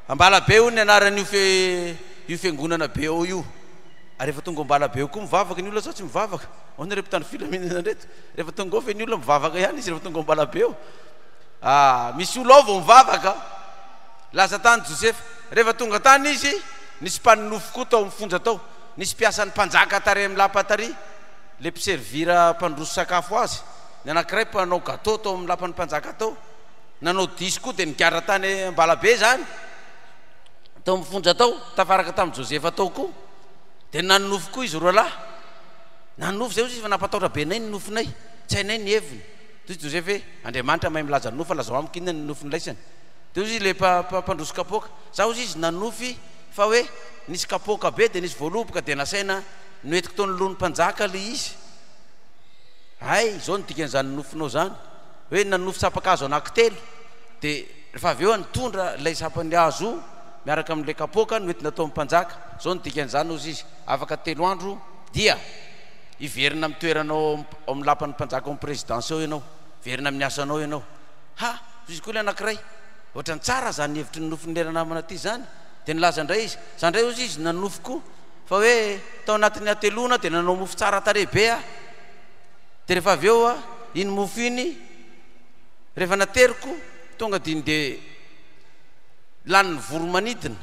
ambala be io ny anaran'io fiangonana be ao io ary rehefa tonga ambala be io koa mivavaka ny olona sao tsy mivavaka ao ny repitany filaminana reto rehefa tonga ao fe ny olona mivavaka ihany izy rehefa tonga ambala be eo misy olo ao vao mivavaka lasa tany Josefa rehefa tonga tany izy nisy mpaninofo koa tao mifonja tao nisy piasan'ny mpanjaka tary amin'ny lapatary le mpiservira mpandroso sakafo azy ny anankiray mpanao gâteau tao amin'ny lapan'ny mpanjaka tao nanao diso koa dia nigadra tany Ambalabe zany tao mifonja tao tafaraka tamin'ny Josefa tao koa dia nanonofo koa izy roa lahy nanonofo zay izy fa nampatahotra be nay ny nofonay tsy hainay ny heviny toy Josefa hoe Andriamanitra mahay milaza ny nofo lazao amiko inona ny nofony laisany dia izy le mpandroso kapoaka zaho izy nanofy fa hoe nisy kapoaka be dia nisy voaloboka dia nasaina noetiko tao ny lon'ny mpanjaka le izy ay zao nidikan'izany nofonao zany hoe nanofo sapakazo anankitelo dia rehefa avy eo nitondra lay sapany azo miaraka amin'le kapoaka noentina tao mpanjaka zao nidikan'izany ozy izy afaka 3 andro dia iverina amin'ny toeranao ao amin'ny lapan'ny mpanjaka amin'ny présidence eo ianao verina amin'ny asanao ianao ha izy koa le anankiray ohatrany tsara zany hevitry ny nofony lerana namana ty zany dia nilaza indray izy zandray ozy izy nanofo koa fa hoe tao anatin'ny atelona dia nanao mofo tsara tarebe a dia rehefa avy eo a iny mofo iny rehefa nateriko tonga diny dia lan'ny voromanidina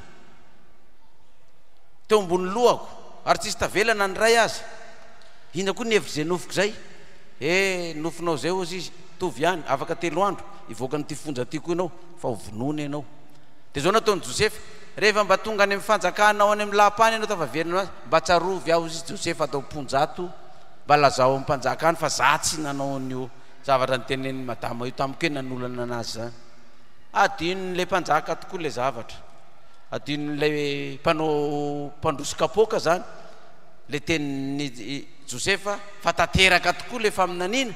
teo ambony lohako ary tsisy tavelana ny ray azy ina koa ny hevitry zay nofoko zay nofonao zay ozy izy tovy ihany afaka 3 andro ivoaka nyty fonja ty koa ianao fa hovonony ianao dia zao nataony Josefa rehefa mba tonga any amin'ny fanjakanao any amin'ny lapany ianao tafaverina azy mba tsarovy aho izy Josefa atao mponjato mba lazao amin'ny mpanjaka any fa za tsy nanao an'io zavatra nytenen'ny madama io tamiko hoe nanolana anazy zany adinon'le mpanjaka tokoa le zavatra adinon'lay mpandroso kapoaka zany le tenin'ny Josefa fa tateraka tokoa le faminanina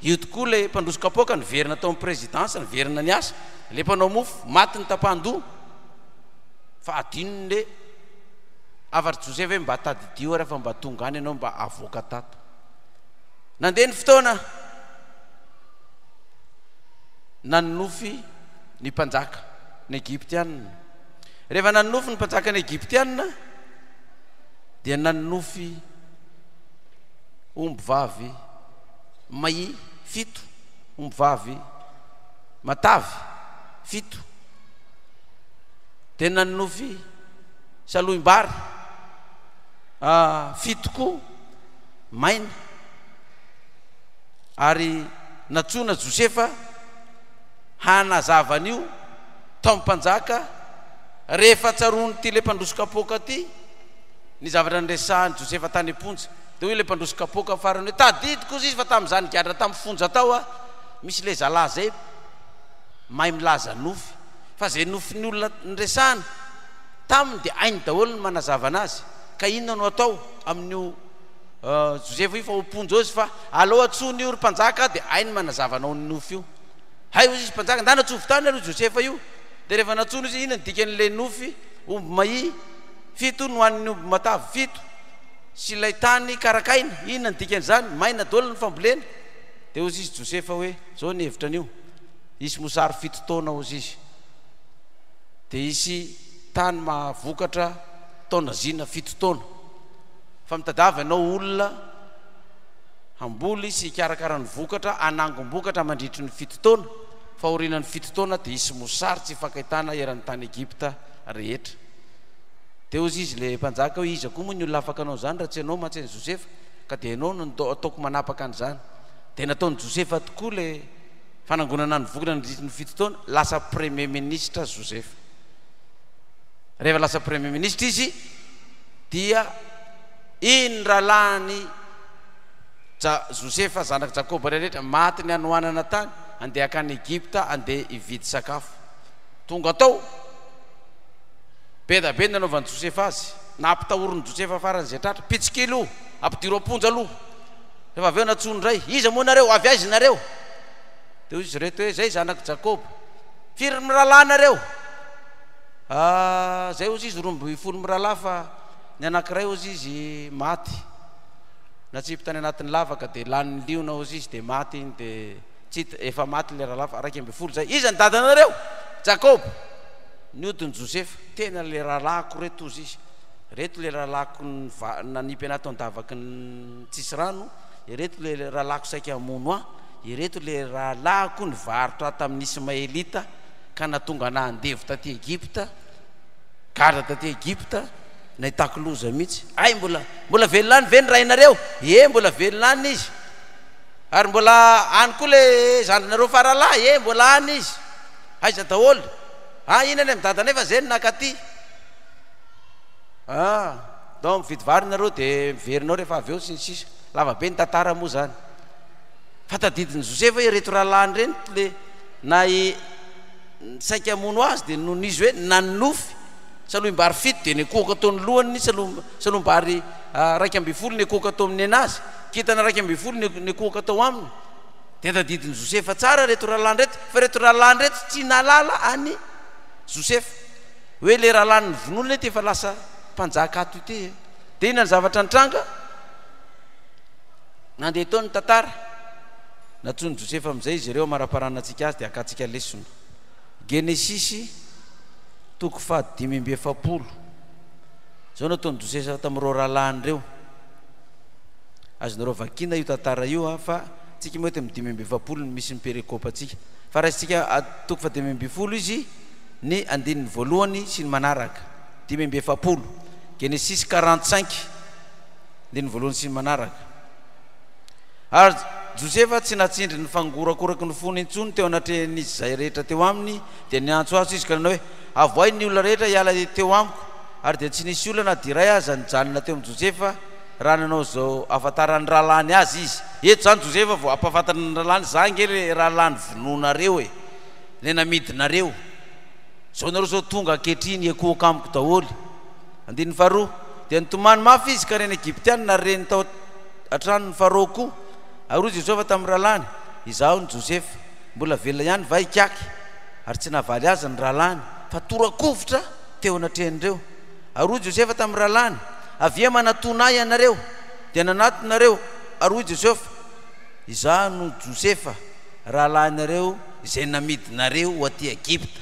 io tokoa le mpandroso kapoaka niverina tao amin'ny présidence niverina ny asa le mpanao mofo maty ny tapandoa fa adinon'le afatry Josefa hoe mba tadidio rehefa mba tonga any ianao mba avoaka tato nandeha ny fotoana nanonofy ny mpanjaka ny Egyptianina rehefa nanonofy ny mpanjaka ny Egyptianina dia nanonofy omby vavy may 7 omby vavy matavy 7 dia nanonofy saloim-bary 7 koa maina ary natsoina Josefa hanazavanyio tao mpanjaka rehefa tsarony ty le mpandroso kapoaka ty ny zavatra nyresahany Josefa tany amponja dia hoy le mpandroso kapoaka farany hoe tadidiko izy fa tamin'izany gadra tamin'ny fonja tao a misy le zalahy zay mahay milaza nofy fa zay nofy ny olona nyresahany taminy dia ainy daholo ny manazava anazy ka inona no atao amin'io Josefa io fa omponja ozy fa aleo atsony io ry mpanjaka dia ainy manazavanao ny nofy io hay ozy izy mpanjaka nda natsovy tany aloha Josefa io dia rehefa natsony izy ina nidikan'le nofy omby may 7 no han'ny omby matavy 7 sy lay tany karakaina inona nidikan'izany maina daholo ny fambolena dia ozy izy Josefa hoe zao ny hevitra an'io isy mosary 7 taona ozy izy dia isy tany mahavokatra taona zina 7 taona fa mitadavy ianao olona hamboly sy hikarakara ny vokatra anangom-bokatra mandritry ny 7 taona fa orinany 7 taona dia isy mosary tsy fakahitana eran'ny tany Egypta rehetra dia ozy izy le mpanjaka hoe iza koa moa ny olona afaka anao zany raha tsy ianao mantsy Josefa ka dia ianao no ataoko manapaka an'izany dia nataony Josefa tokoa le fanangonana ny vokatra nandritry ny 7 taona lasa premier ministre Josefa rehefa lasa premier ministre izy dia iny rahalany Josefa zanaky Jakoba rehetra maty ny anohanana tany andeha akany Egypta andeha hividy sakafo tonga tao be da be nanaovan'ny Josefa azy nampitahoriny Josefa faran'izay tratra pitsikilo ampidiro amponja aloha rehefa avy eo natsony ray iza moa nareo avy aizy nareo dia izy reto hoe zay zanaky Jakoba firy miralahy nareo zay ozy izy 12 miralahy fa ny anankiray ozy izy maty natsipy tany anatin'ny lavaka dia lan'ny liona ozy izy dia maty iny dia tsy efa maty le rahalahy fa 12 zay iza ny dadanareo Jakoba niodiny Josefa tena le rahalahiko reto ozy izy reto le rahalahiko nanipy anaty andavaky ny tsisy rano ireto le rahalahiko saika hamono aho ireto le rahalahiko ny varotra tamin'ny Ismaelita ka natonga anahy andevo taty Egypta gadra taty Egypta nahitako loza mihitsy ay mbola velona any ve ny rainareo mbola velona any izy ary mbola any koa le zandrinareo faralahy mbola any izy aiza daholo ina any midada nefa zay ny nakaty donc mividy varinareo de miverinao rehefa avy eo sisisa lava be ny tantara moa zany fa tadidiny Josefa reto rahalahy reny le na saika mono azy de noho n'izy hoe nanofy salohimbary fito de nekoka ataony lohany salohimbary raiky amby folo nekoka atao amin'ny anazy kitana raiky amby folo nekoka atao aminy de tadidiny Josefa tsara reto rahalahy reto fa reto rahalahy reto tsy nalala any Josefa hoe le rahalahy ny vonolony ty efa lasa mpanjaka ato ity de ina ny zavatra nitranga nandeha tao ny tantara natsony Josefa am'izay izy ireo maraparana atsika azy de akatsika lesona Genesisy toko faha 5:7 zao nataony Josefa tamin'ireo rahalahy reo azonareo vakina io tantara io fa tsika moa tamy 5:7 misy miperekopa atsika fa raisitsika toko faha 5:7 izy ny andininy voalohany sy ny manaraka 5:7 Genesis 45 andininy voalohany sy ny manaraka ary Josefa tsy natsindry ny fangorakoraky ny fony intsony teo anatrehan'izy zay rehetra teo aminy de niantso azy izy ka nanao hoe avoay ny olona rehetra hiala teo amiko ary de tsy nisy olana diray aza nijanona teo amin'ny Josefa raha nanao zao afatarany rahalany azy izy eto zany Josefa vao ampafatany ny rahalany zange le rahalany vononareo le namidinareo zao nareo zao tonga ankehitriny ekoka amiko daholo andininy faharoa de nitomany mafy izy ka reny Egyptiany na reny tao atranony Farao koa ary Josefa tamin'ny rahalany izaho ny Josefa mbola velona ihany va ikaky ary tsy navaly azy ny rahalany fa torakovitra teo anatrehan'ireo ary Josefa tamin'ny rahalany avia manatona ianareo de nanatinareo ary Josefa izaho no Josefa rahalanareo izay namidinareo ho aty Egypta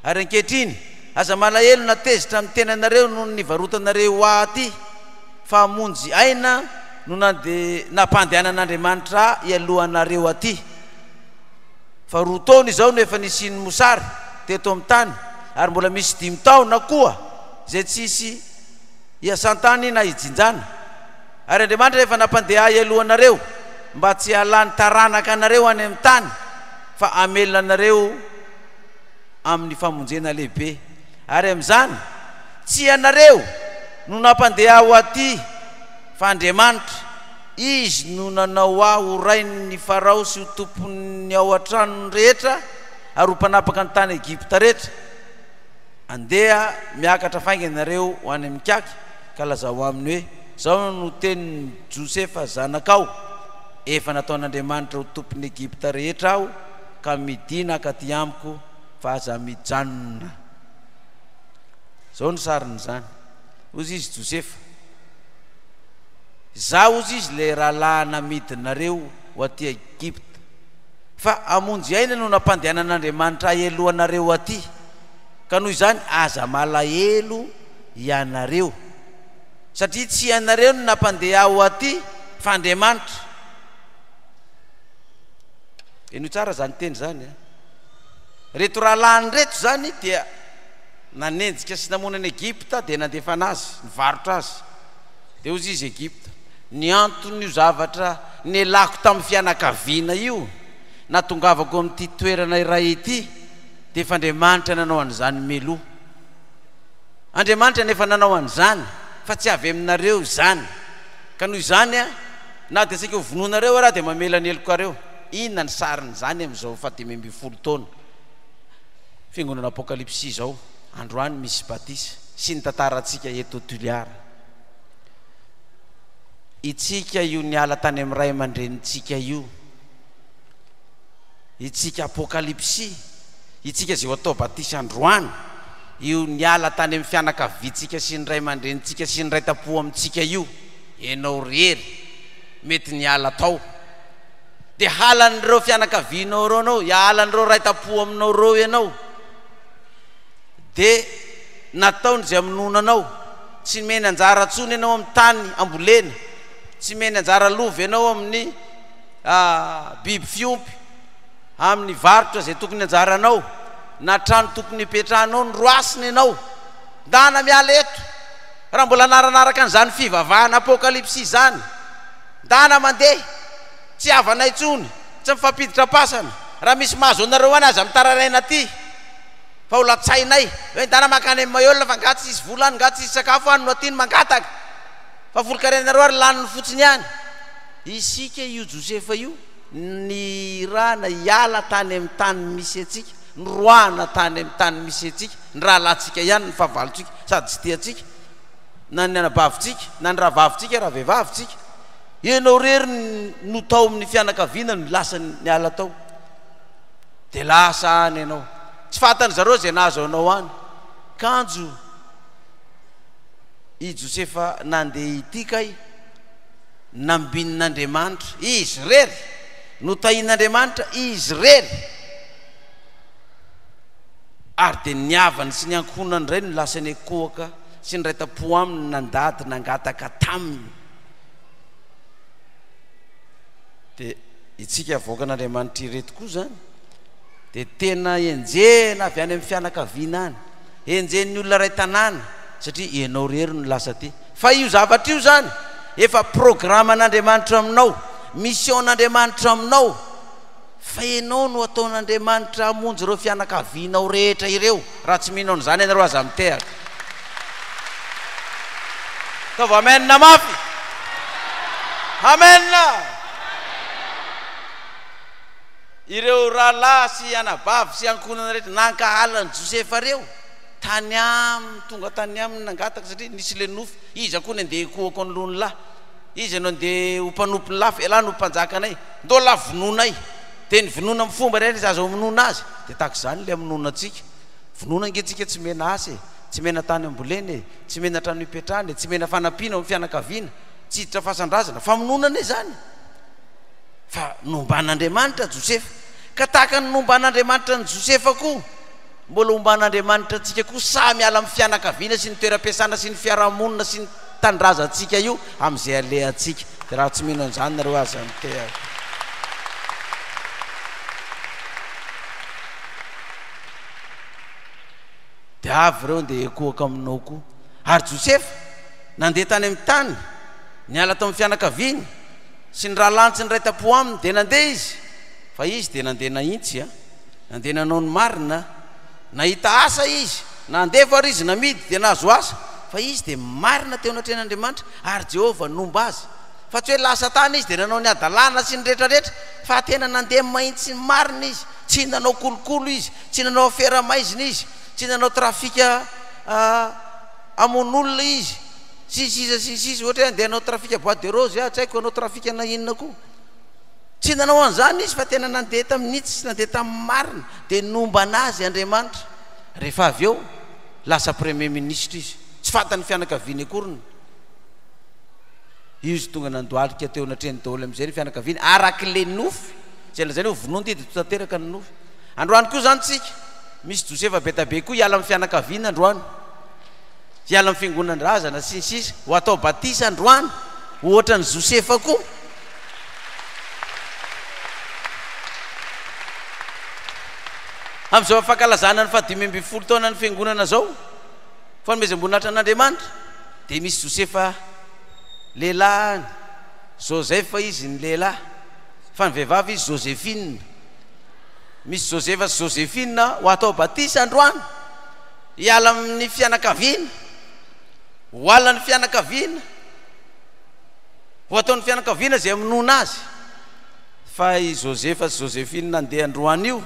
ary ankehitriny aza malahelo natezitra amin'ny tenanareo noho ny varotanareo aty fa monjy aina no nampandehanan'Andriamanitra ialohanareo aty fa roa taona izao no efa nisiny mosary teto amin'ny tany ary mbola misy 5 taona koa zay tsisy iasantany na ijinjana ary Andriamanitra efa nampandeha ialohanareo mba tsy halany taranaka anareo any amin'ny tany fa amelona anareo amin'ny famonjena lehibe ary am'izany tsy anareo no nampandeha ho aty fa Andriamanitra izy no nanao aho rainy Farao sy ho tompony ao an-tranony rehetra ary ho mpanapaka ny tany Egypta rehetra andeha miakatra fainganareo ho any amin'ny kaky ka lazao aminy hoe zao no tenin'ny Josefa zanakao efa nataon'Andriamanitra ho tompony Egypta rehetra aho ka midina akaty amiko fa aza mijanona zao ny sariny zany ozy izy Josefa za ozy izy le rahalahy namidinareo ho aty Egypta fa amonjy aina no nampandehanan'Andriamanitra ielohanareo aty ka noho izany aza malahelo ianareo satria tsy ianareo no nampandeha ho aty fa Andriamanitra eno tsara zany teny zany reto rahalany reto zany dia nanenjika sy namonany Egypta de nandefa anazy nivarotra azy de ozy izy Egypta ny antony io zavatra nelako tamin'ny fianakaviana io natongavako amin'ity toerana iray ity de efa Andriamanitra nanao an'izany meloa Andriamanitra nefa nanao an'izany fa tsy avy aminareo zany ka noho izany na de saika hovononareo raha de mamela ny elokareo inona ny sariny zany am'izao fa 5:10 taona fiangonana Apokalipsy zao androany misy batisa sy ny tantaratsika eto Toliara itsika io niala tany amin'ny ray aman-drenitsika io itsika Apokalipsy itsika zay atao batisa androany io niala tany amin'ny fianakavitsika sy ny ray aman-drenitsika sy ny raitapo amintsika io enao rery mety niala tao de halan'ireo fianakavianao reo anao hialan'ireo raitapo aminao reo ianao de nataony zay aminonanao tsy meny anjara tsony ianao amin'ny tany ambolena tsy meny anjara lovy ianao amin'ny biby fiompy amin'ny varotra zay tokony anjaranao na trano tokony hipetrahanao ny roasiny ianao ndana miala eto raha mbola naranaraka an'izany fivavahana apokalipsy zany dana mandeha tsy avana itsony tsy mifampiditra pasana raha misy mahazo anareo any aza mitararaina aty fa ho latsainay hoe dana makany amin'ny maolona fa nga tsy isy volany nga tsy isy sakafo any no aty ny mangataka fa volonkarenareo ary laniny fotsiny any isika io Josefa io ny rana iala tany amin'ny tany misy atsika ny roana tany amin'ny tany misy atsika ny raha latsika ihany ny fahavalontsika sady tsy tiatsika na ny anabavitsika na ny raha vavitsika raha vehivavitsika ianao rery no tao amin'ny fianakaviana no lasa ny ala tao de lasa any ianao tsy fantany zareo zay nahazo anao any kanjo i Josefa nandeha ity kay nambinin'Andriamanitra izy rery no tahin'Andriamanitra izy rery ary de niavany sy ny ankonany ray no lasa ny ekohaka sy ny raita-po aminy nandady nangataka taminy de itsika avoakan'Andriamanitra ireto koa zany de tena enjena avy any amin'ny fianakaviana any enjen'ny olona ray tanàna satria ianao rery no lasa ty fa io zavatra io zany efa programan'Andriamanitra aminao mission'Andriamanitra aminao fa ianao no ataon'Andriamanitra hamonjy ireo fianakavianao rehetra ireo raha tsy mihinao an'izany ianareo aza mitehaka tava amen mafy amen ireo rahalahy sy anabavy sy ankonana rehetra nankahalany Josefa reo tany aminy tonga tany aminy nangataka satria nisy le nofy izy akony andeha ekohako ny lony lahy izy anao andeha ho mpanompony lahy lahy no mpanjakanay ndo la vononay de ny vonona amin'ny fomba rehetra izy azo minona azy de tahaka izany le aminona atsika vonona ngetsika tsy mena asy tsy mena tany amboleny tsy mena trano ipetrahany tsy mena fanampiana amin'ny fianakaviana tsy hiditra fasandrazana fa minonana zany fa nomban'Andriamanitra Josefa ka tahaka ny nomban'Andriamanitra ny Josefa koa mbola omban'Andriamanitra atsika koa samy ala amin'ny fianakaviana sy ny toeram-piasana sy ny fiarahamonina sy ny tanindrazantsika io amin'izay alehantsika de raha tsy mino an'izany nareo aza mitehaka de avy reo de ekohaka aminao koa ary Josefa nandeha tany amin'ny tany niala tao amin'ny fianakaviany sy ny raha lanitsy ny raita-po aminy de nandeha izy fa izy de nandeha nahintsy nandeha nanao ny marina nahita asa izy nandefa ary izy namidy de nahazo asa fa izy de marina teo anatrehan'Andriamanitra ary Jehova nomba azy fa tsy hoe lasa tany izy de nanao ny adalana sy ny rehetrarehetra fa tena nandeha mahitsy marina izy tsy nanao kolokolo izy tsy nanao afera maizina izy tsy nanao trafika amon'olona izy sisy ohatra hoe andeha hanao trafika bois de rose tsy haiko hanao trafika na inona koa tsy nanao an'izany izy fa tena nandeha tamin'nitsy sy nandeha tamin'ny marina de nomba anazy Andriamanitra rehefa avy eo lasa premier ministre izy tsy fantany fianakaviany akoriny izy tonga nandoalika teo anatrehany daholo am'izay ny fianakaviany araky le nofy zay lazany hoe vonoa ty de totanteraka ny nofy androany koa zany tsika misy Josefa betabe koa hiala amin'ny fianakaviana androany hiala amin'ny fiangonan'ny-drazana sy ny sisa ho atao batisa androany ohatra ny Josefa koa amin'izao fankalazana ny 5 taona ny fiangonana zao fanomezam-boninahitra an'Andriamanitra de misy Josefa lehilahy Josefa izy ny lehilahy fa ny vehivavy izy Joséphine misy Josefa sy Joséphine ho atao batisa androany hiala amin'ny fianakaviana ho ala ny fianakaviana ho ataon'ny fianakaviana zay aminona azy fa i Josefa sy Joséphine nandeha androany io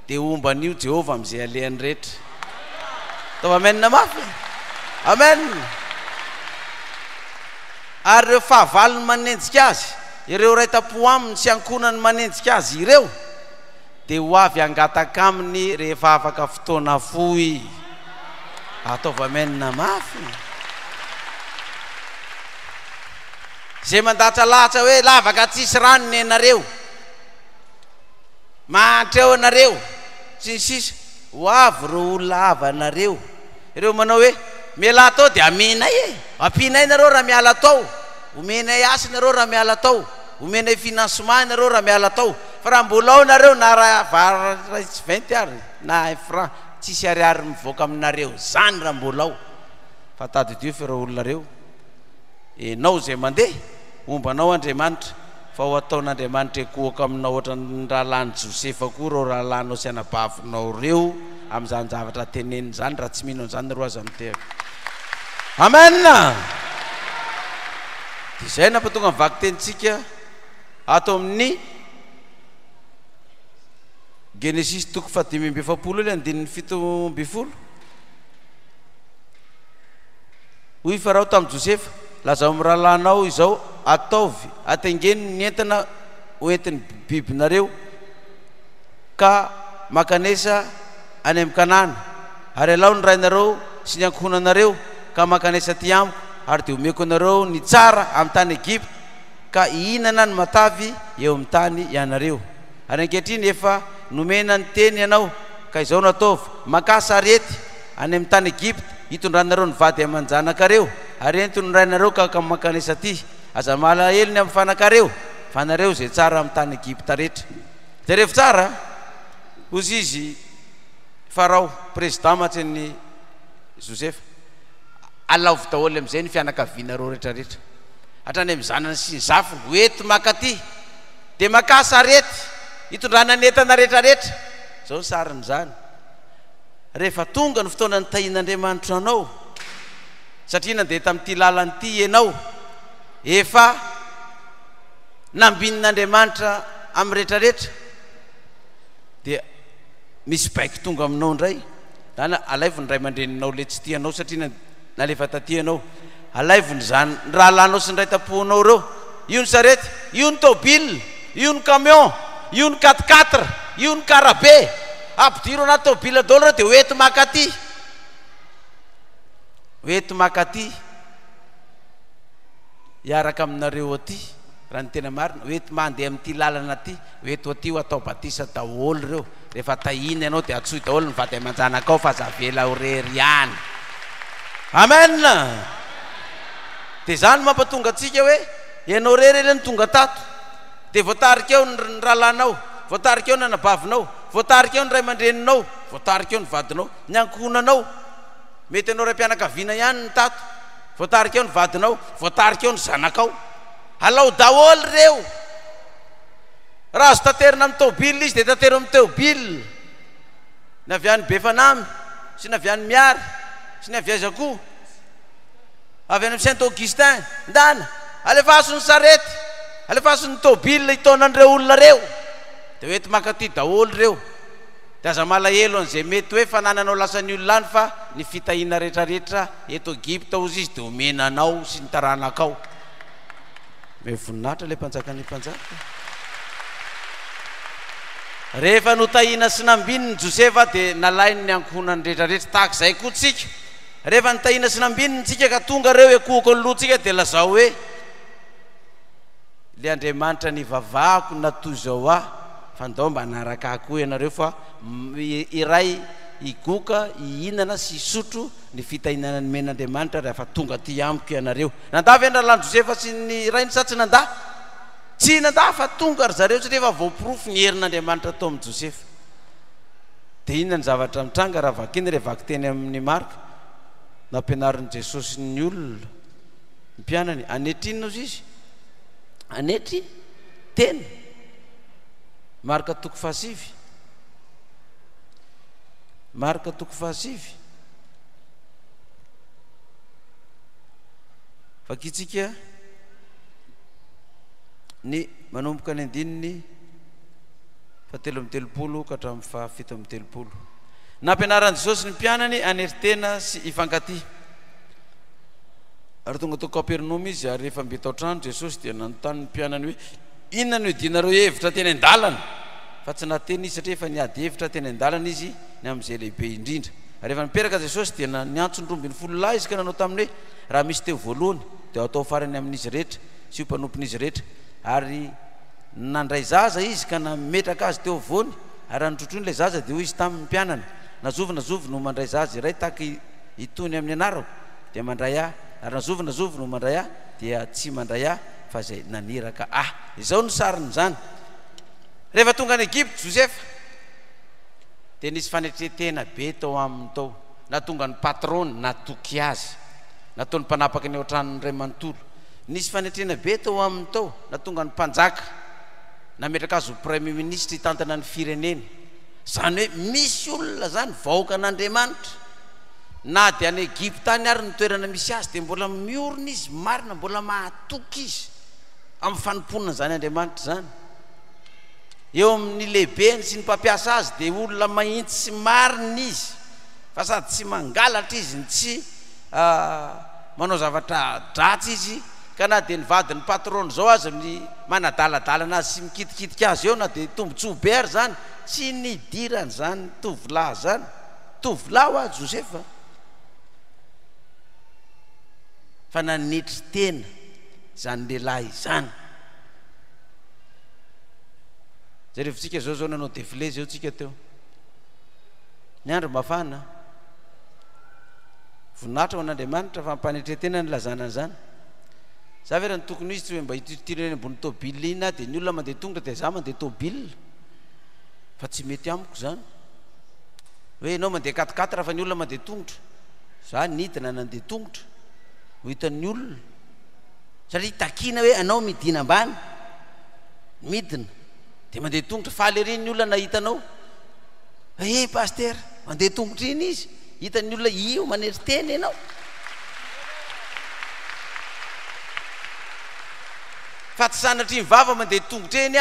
de omban'io Jehova amin'izay alehany rehetra tao amen mafy amen ary ireo fahavalony manenjika azy ireo raita-po aminy sy ankonany manenjika azy ireo de ho avy angataka aminy rehefa afaka fotoana foy ataova amen mafy zay mandatra lahatra hoe lavaka tsisy ranony ianareo mahantra eo anareo sy ny sisa ho avy reo olona avanareo ireo manao hoe miala tao de amenay ampinay nareo raha miala tao omenay asa nareo raha miala tao omenay financement nareo raha miala tao fa raha mbola ao nareo na raha 20 ary na franc tsisy ariary mivoaka aminareo zany raha mbola ao fa tadidio fireo olona reo enao zay mandeha ombanao Andriamanitra fa ho ataon'Andriamanitra ekoaka aminao ohatra ny rahalany Josefa koa reo rahalanao sy anabavinao reo amin'izany zavatra teneniny zany raha tsy mino an'izany ro aza mitehaka amen. Dia izay nampatonga mivaky tenitsika ato amin'ny Genesis 5:7 ile 7:20 hoy Farao tamin'ny Josefa lazao amin'ny rahalanao izao ataovy atengeny ny entana hoentin'ny bibinareo ka makanesa any amin'ny Kanana ary alao ny rainareo sy ny ankohonanareo ka makanesa ty amiko ary dia omeko anareo ny tsara amin'ny tany Egypte ka ihinana ny matavy eo amin'ny tany ianareo ary ankehitriny efa nomena ny teny ianao ka izao no ataovy maka sarety any amin'ny tany Egypte hitondranareo ny vady aman-janakareo ary entony rainareo ka makanesa ty aza malahelo ny amin'ny fanakareo fa nareo zay tsara amin'ny tany Egypte rehetra. Dia rehefa tsara ozy izy Farao président matsin'ny Josefa alaovy daholo amin'izay ny fianakavianareo rehetrarehetra hatrany amin'ny zanany sy ny zafiny hoety maka ty dia maka sarety hitondrana ny entana rehetrarehetra zao ny sarin'izany rehefa tonga ny fotoana ny tahin'Andriamanitra anao satria nandeha tamin'ity lalany ity ianao efa nambinin'Andriamanitra amin'ny rehetrarehetra dia misy baiky tonga aminao indray dana alaivony ray aman-dreninao le tsy tianao satria nalefa taty anao alaivony zany rahalanao sy ny ray tapohanao reo io ny sarety io ny tôbily io ny camion io ny 4x4 io ny karabe ampidiro anaty tôbily daholo reo dia hoety makaty hiaraka aminareo aty raha ny tena marina hoety mandeha amin'ity lalana aty hoety aty ho atao batisa daholo reo rehefa tahiny ianao dia atsoy daholo ny vady aman-janakao fa zavela ho rery ihany amen. Dia zany mampatonga atsika hoe ianao rery ele ny tonga tato dia voatarika eo ny rahalanao voatarika eo ny anabavinao voatarika eo ny ray aman-dreninao voatarika eo ny vadinao ny ankohonanao mety anao ram-pianakaviana ihany ny tato voatarika eo ny vadinao voatarika eo ny zanakao alao daholo reo raha azo taterina amin'ny tôbily izy dia tatero amin'ny tôbily ny aviany Befanamy sy ny aviany Miary sy ny aviazy akoho avy any Saint Augustin ndana alefaso ny sarety alefaso ny tôbily hitonan'ireo olona reo dia hoety makaty daholo reo dia aza malahelo an'izay mety hoe fanananao lasany olona any fa ny fitahiana rehetrarehetra eto Egypte ozy izy dia omenanao sy ny taranakao voninahitra le mpanjakany mpanjaka rehefa notahiana sy nambininy Josefa dia nalainy ny ankohonany rehetrarehetra tahaka izay koa tsika rehefa nitahiana sy nambininy tsika ka tonga reo ekoko ny lohatsika dia lazao hoe le Andriamanitra ny vavahako natoy zao fa ndao mba naraka akoho ianareo fa iray igoka ihinana sy isotro ny fitahinana ny men'Andriamanitra rehefa tonga ty amiko ianareo. Nandava endralany Josefa sy ny rainy sa tsy nanda? Tsy nanda fa tonga ry zareo satria efa voapirofo ny herin'Andriamanitra tao amin'ny Josefa. Dia inona ny zavatra mitranga raha vakiny rehefa vaky teny amin'ny Marka nampianarin'i Jesosy ny olona ny mpianany anetrinina ozy izy anetry tena Marka 5:7 Marka 5:7 fakitsika ny manomboka ny andininy 7:30 ka hatramin'ny 7:30 nampianaran'i Jesosy ny mpianany anetry tena sy ifankaty ary tonga tao Kapernaum izy ary rehefa mbe tao trano Jesosy dia nanontany ny mpianany hoe inona no idinareo hevitra teny an-dalana fa tsy nateny izy satria efa niady hevitra teny an-dalana izy ny amin'izay lehibe indrindra. Rehefa niperaka Jesosy dia niantsony 12 lahy izy ka nanao taminy hoe raha misy teo voalohany dia atao farany amin'izy rehetra sy ho mpanompon'izy rehetra ary nandray zaza izy ka nametraka azy teo voany ary nitrotrony ilay zaza dia hoy izy tamin'ny mpianany nazovi no mandray zaza iray taky hitony amin'ny anarako dia mandray ahy ary nazovi no mandray ahy dia tsy mandray ahy fa zay naniraka izao ny sariny zany. Rehefa tonga ny Egypte Josefa dia nisy fanetretena be tao aminy tao na tonga ny patrony natoky azy nataony mpanapaka ny oatran'ray manontolo nisy fanetrena be tao amin'ny tao na tonga ny mpanjaka nametraka azy ho premier ministre hitantana ny fireneny zany hoe misy olona zany vahoaka an'Andriamanitra na dia any Egypte any ary ny toerana misy azy dia mbola miorina izy marina mbola mahatoky izy amin'ny fanomponana zany Andriamanitra zany eo amin'ny lehibeny sy ny mpampiasa azy dia olona mahitsy sy marina izy fa sady tsy mangalatra izy ny tsy manao zavatra dratsy izy ka na dia nivady ny patron zao azy ny manadaladalana azy sy mikitikidika azy eo na dia tombontsobe ary zany tsy nidirany zany tovolahy zany tovolahy ho azy Josefa fa nanitry tena zany lehilahy zany zay rehefa zao nanao défilé zao tsika teo ny andro mafana voninahitra ho an'Andriamanitra fa mampanetretena ny lazana zany za vera ny tokony izy tsy hoe mba hititireny ambony tôbily ina dia ny olona mandeha tongotra dia za mandeha tôbily fa tsy mety amiko zany hoe ianao mandeha 4x4 fa ny olona mandeha tongotra za nidina nandeha tongotra ho hitan'ny olona satria takina hoe anao midina ambany midina dia mandeha tongotra faly ery ny olona nahitanao paster mandeha tongotra iny izy hitan'ny olona io manetry teny ianao fa tsy sanatry ny vava mandeha tongotra eny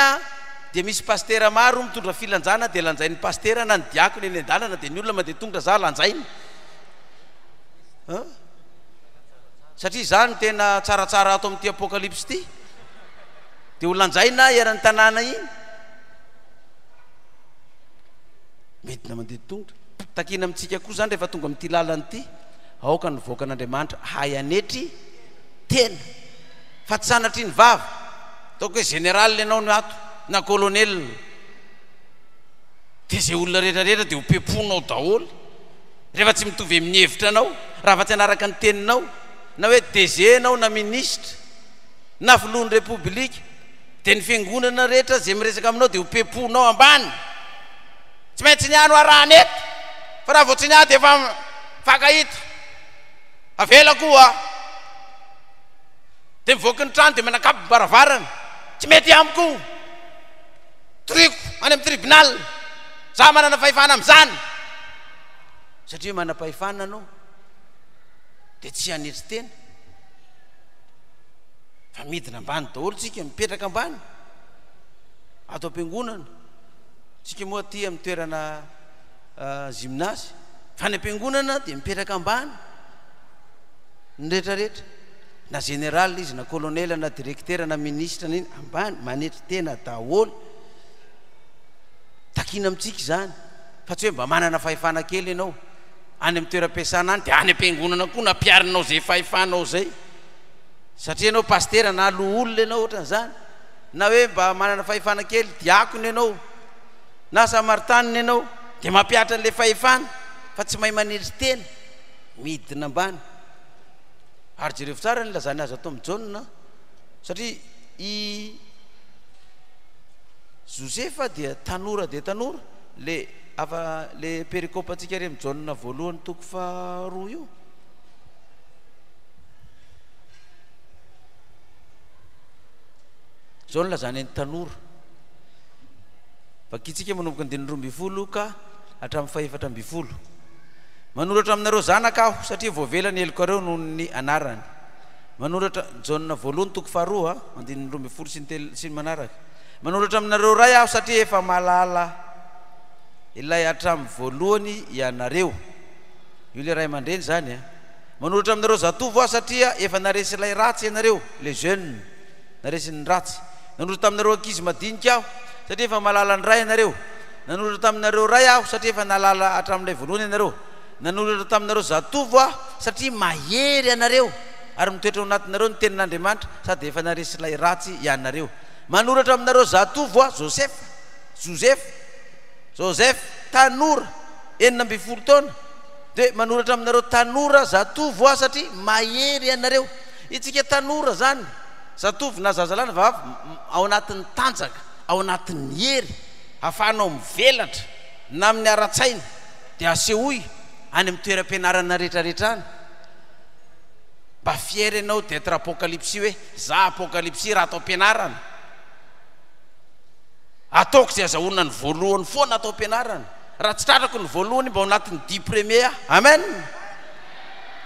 dia misy pastera maro mitondra filanjana dia lanjain'ny pastera na ny diakony eny an-dalana dia ny olona mandeha tongotra za lanjainy satria zany tena tsaratsara ato amin'ity apokalypsy ity dia ho lanjaina eran'ny tanàna iny midina mandeha tongotra takina amintsika koa zany rehefa tonga amin'ity lalany ity aoka ny voaka an'Andriamanitra hay anetry tena fa tsy sanatry ny vava ataoko hoe général ianao ny ato na colonel dia zay olona rehetrarehetra dia ho peponao daholo rehefa tsy mitovy amin'ny hevitra anao raha fa tsy anaraka ny teninao na hoe DG anao na ministre na filohan'ny repoblika dia ny fiangonana rehetra zay miresaka aminao dia ho peponao ambany tsy maintsy ny ano arahany eto fa raha vao tsy ny dia efa fakahita avela koa dia mivoaka ny trano dia manakapy baravarana tsy mety amiko triko any amin'ny tribunal za manana fahefana amin'izany satria manam-pahefana anao dia tsy hanetry tena fa midina ambany daholo tsika mipetraka ambany ato am-piangonana tsika moa aty amin'ny toerana gymnase fa ny am-piangonana dia mipetraka ambany ny rehetrarehetra na général izy na colonel na directeur na ministre na iny ambany manetry tena daholo takina amintsika zany fa tsy hoe mba manana fahefana kely ianao any amin'ny toeram-piasana any dia any am-piangonana koa nampiarinao zay fahefanao zay satria ianao pastera na aloha olona ianao ohatran'izany na hoe mba manana fahefana kely diakony ianao na samartaniny ianao dia mampiatra an'ilay fahefana fa tsy mahay manetry tena midina ambany ary jereo tsara ny lazany azy atao amin'ny Jaona satria i Josefa dia tanora le perikopa antsika re amin'ny Jaona voalohany toko faharoa io Jaona lazany ny tanora vakitsika manomboka ny 12 ka hatramin'ny 17 manoratra aminareo zanaka aho satria voavelany eloko reo noho ny anarany manoratra Jaona voalohany toko faharoa 12 sy ny manaraka manoratra aminareo ray aho satria efa malala ilay hatramin'ny voalohany ianareo io le ray aman-dreny zany manoratra aminareo zatovo aho satria efa naresy ilay ratsy ianareo les jeunes naresy ny ratsy nanoratra aminareo ankizy madinika aho satria efa malala ny ray ianareo nanoratra taminareo ray aho satria efa nalala hatramin'ilay voalohany ianareo nanoratra taminareo zatovo aho satria mahery ianareo ary mitoetra ao anatinareo ny tenin'Andriamanitra sady efa naresy ilay ratsy ianareo manoratra aminareo zatovo aho Joseph tanora 19 taona dia manoratra aminareo tanora zatovo aho satria mahery ianareo itsika tanora zany zatovo na zazalahy na vavy ao anatin'ny tanjaka ao anatin'ny hery ahafahanao mivelatra na amin'ny ara-tsaina dia asehoy any amin'ny toeram-pianarana rehetrarehetra any mba fiera ianao d'être apocalypsie hoe za apocalypsie raha atao ampianarana ataoko zay azahoana ny voalohany foana atao ampianarana raha tsy tratrako ny voalohany mba ao anatin'ny 10 premier amen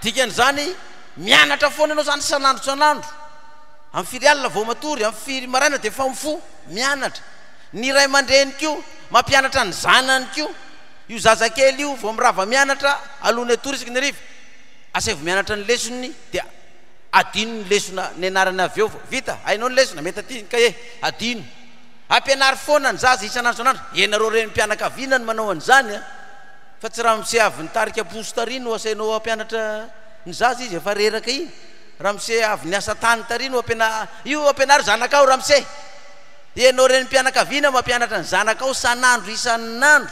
dikan'izany mianatra foana ianao zany sanandro sanandro amin'ny firy alina vao matory amin'ny firy maraina dia fa mifo mianatra ny ray aman-dreny kio mampianatra ny zanany kio io zazakely io vao mirava mianatra alohany atory isaky ny riva asevy mianatra ny lesony dia adino ny lesona ny anarany avy eo vita hainao ny lesona mety aty ka e adino ampianary foana ny zaza isanandro sanandro ianareo reny mpianakaviana ny manao an'izany a fa tsy raha mise avy ny tarika posy tarino asainao ampianatra ny zaza izy efa reraka iny raha mise avy ny asa tany tarino io ampianary zanakao raha mise ianao reny mpianakaviana mampianatra ny zanakao sanandro isanandro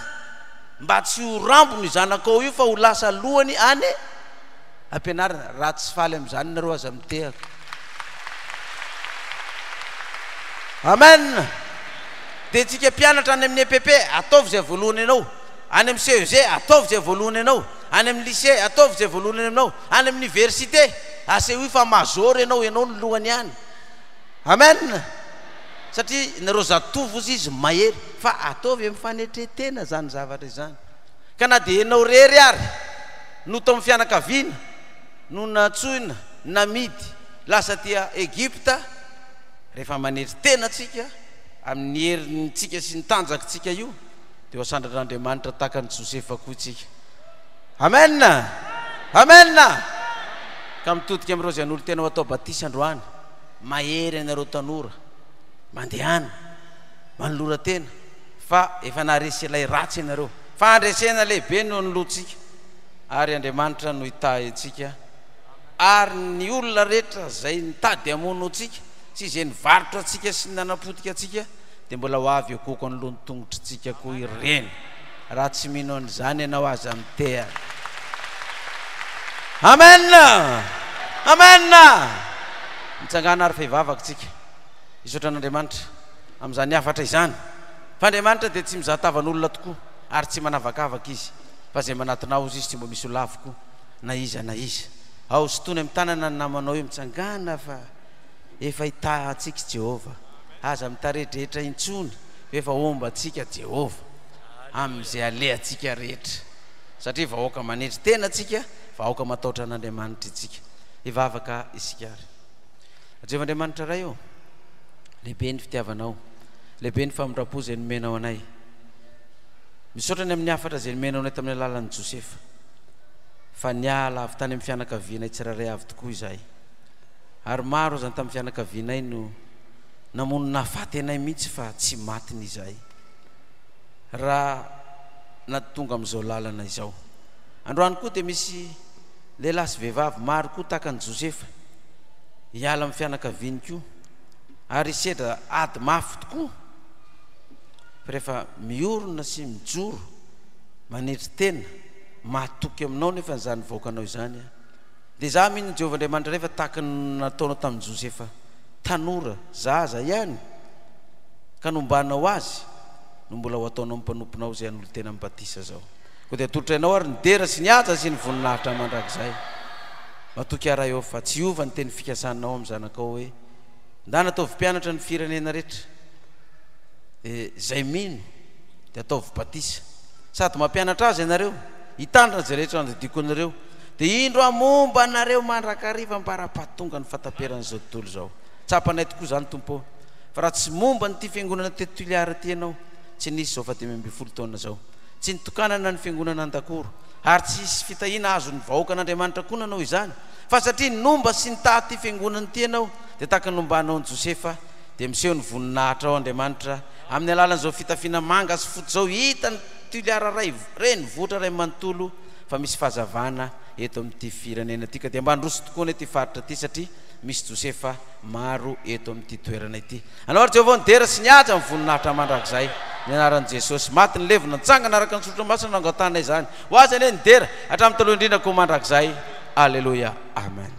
mba tsy ho rambo ny zanakao io fa ho lasa lohany any ampianarana raha tsy faly am'izany nareo aza mitehaka amen dia tsika mpianatra any amin'ny EPP ataovy zay voalohany ianao any amin'ny CEG ataovy zay voalohany ianao any amin'ny lycée ataovy zay voalohany ianao any amin'ny université aseo io fa major ianao ny lohany any amen satria nareo zatovo izy mahery fa ataovy amin'ny fanetretena zany zavatra izany ka na dia ianao rery ary no tao amin'ny fianakaviana no natsoina namidy lasa tia Egypta rehefa manetry tena tsika amin'ny herintsika sy ny tanjakintsika io dia hoasandratr'Andriamanitra tahaka ny Josefa koa tsika amen amen ka mitodika amin'ireo zay an'olo tena ho atao batisa androany mahery anareo tanora mandehana manolora tena fa efa naharesy ilay ratsy ianareo fa andresena lehibe no nolotsika ary Andriamanitra no hitahintsika ary ny olona rehetra zay nitady hamono atsika tsy izay nivarotra atsika sy nanapotika atsika dia mbola ho avy ekoko anoloany tongotritsika koa ireny raha tsy mino an'izany ianao aza mitehaka amen amen mitsangana ary fehivavaka tsika isotran'Andriamanitra amin'izany afatra izany fa Andriamanitra dia tsy mizahatavan'olona tokoa ary tsy manavakavaka izy fa zay manatinao izy tsy mbo misy olavoko na iza ao sy tony amin'ny tanana ny namanao io mitsangana fa efa hitahantsika Jehova aza mitarehetrarehetra intsony efa omba atsika Jehova amin'izay alehantsika rehetra satria vahoaka manetry tena tsika vahoaka mataotra an'Andriamanitra itsika hivavaka isika ary Jehovah Andriamanitra ray eo lehibe ny fitiavanao lehibe ny famindrapo zay nomenao anay misaotrany amin'ny afatra zay nomenao anay tamin'ny alalan'ny Josefa fa niala avy tany amin'ny fianakavianay tsiraray avy tokoa izahay ary maro zany tamin'ny fianakavianay no namonina faty anay mihitsy fa tsy matiny izahay raha natonga amin'izao lalana izao androany koa dia misy lehilahy sy vehivavy maro koa tahaka ny Josefa hiala amin'ny fianakaviany koa ary sedra ady mafy tokoa fa rehefa miorona sy mijoro manetry tena mahatoky aminao nefa nyzany vahoakanao izany dia za mihiny Jehovah Andriamanitra rehefa tahaka nataonao tamin'ny Josefa tanora zaza ihany ka nombanao azy no mbola ho ataonao mpanomponao zay an'olo tena mibatisa zao koa dia atolotra ianao ary ny dera sy ny aja sy ny voninahitra mandrakizay matoky ara eo fa tsy ova ny teny fikasanao amin'ny zanakao hoe ndana ataovy mpianatra ny firenena rehetra dia zay mino dia ataovy batisa sady mampianatra azy ianareo hitandrina zay rehetra andidiko anareo dia indro amomba anareo mandrakariva mbara-pahatonga ny fataperan'izao tontolo zao tsapanay tokoa zany tompo fa raha tsy momba nyty fiangonana teto Toliara ty ianao tsy nisy zao fa 10 taona zao tsy nitokanana ny fiangonana an-dakoro ary tsy isy fitahina azo ny vahoaka an'Andriamanitra koa nanao izany fa satria nomba sy nitaha ty fiangonana ty ianao dia tahaka nombanao ny Josefa dia miseho ny voninahitra ao Andriamanitra amin'ny alalan'izao fitafiana manga sy foty zao hita ny Toliara ray reny votra ray manontolo fa misy fahazavana eto amin'ity firenena ity ka dia mba androso tokoa ny ty faritra ty satria misy Josefa maro eto amin'ity toerana ity anao ary Jehovah nidera sy nihaja amin'ny voninahitra mandrakizay ny anaran'i Jesosy maty ny levona nitsangana araka ny sotro masina nangatanay izany ho azy ane nidera hatramin'ny taloha indrindra koa mandrakizay alleluia amen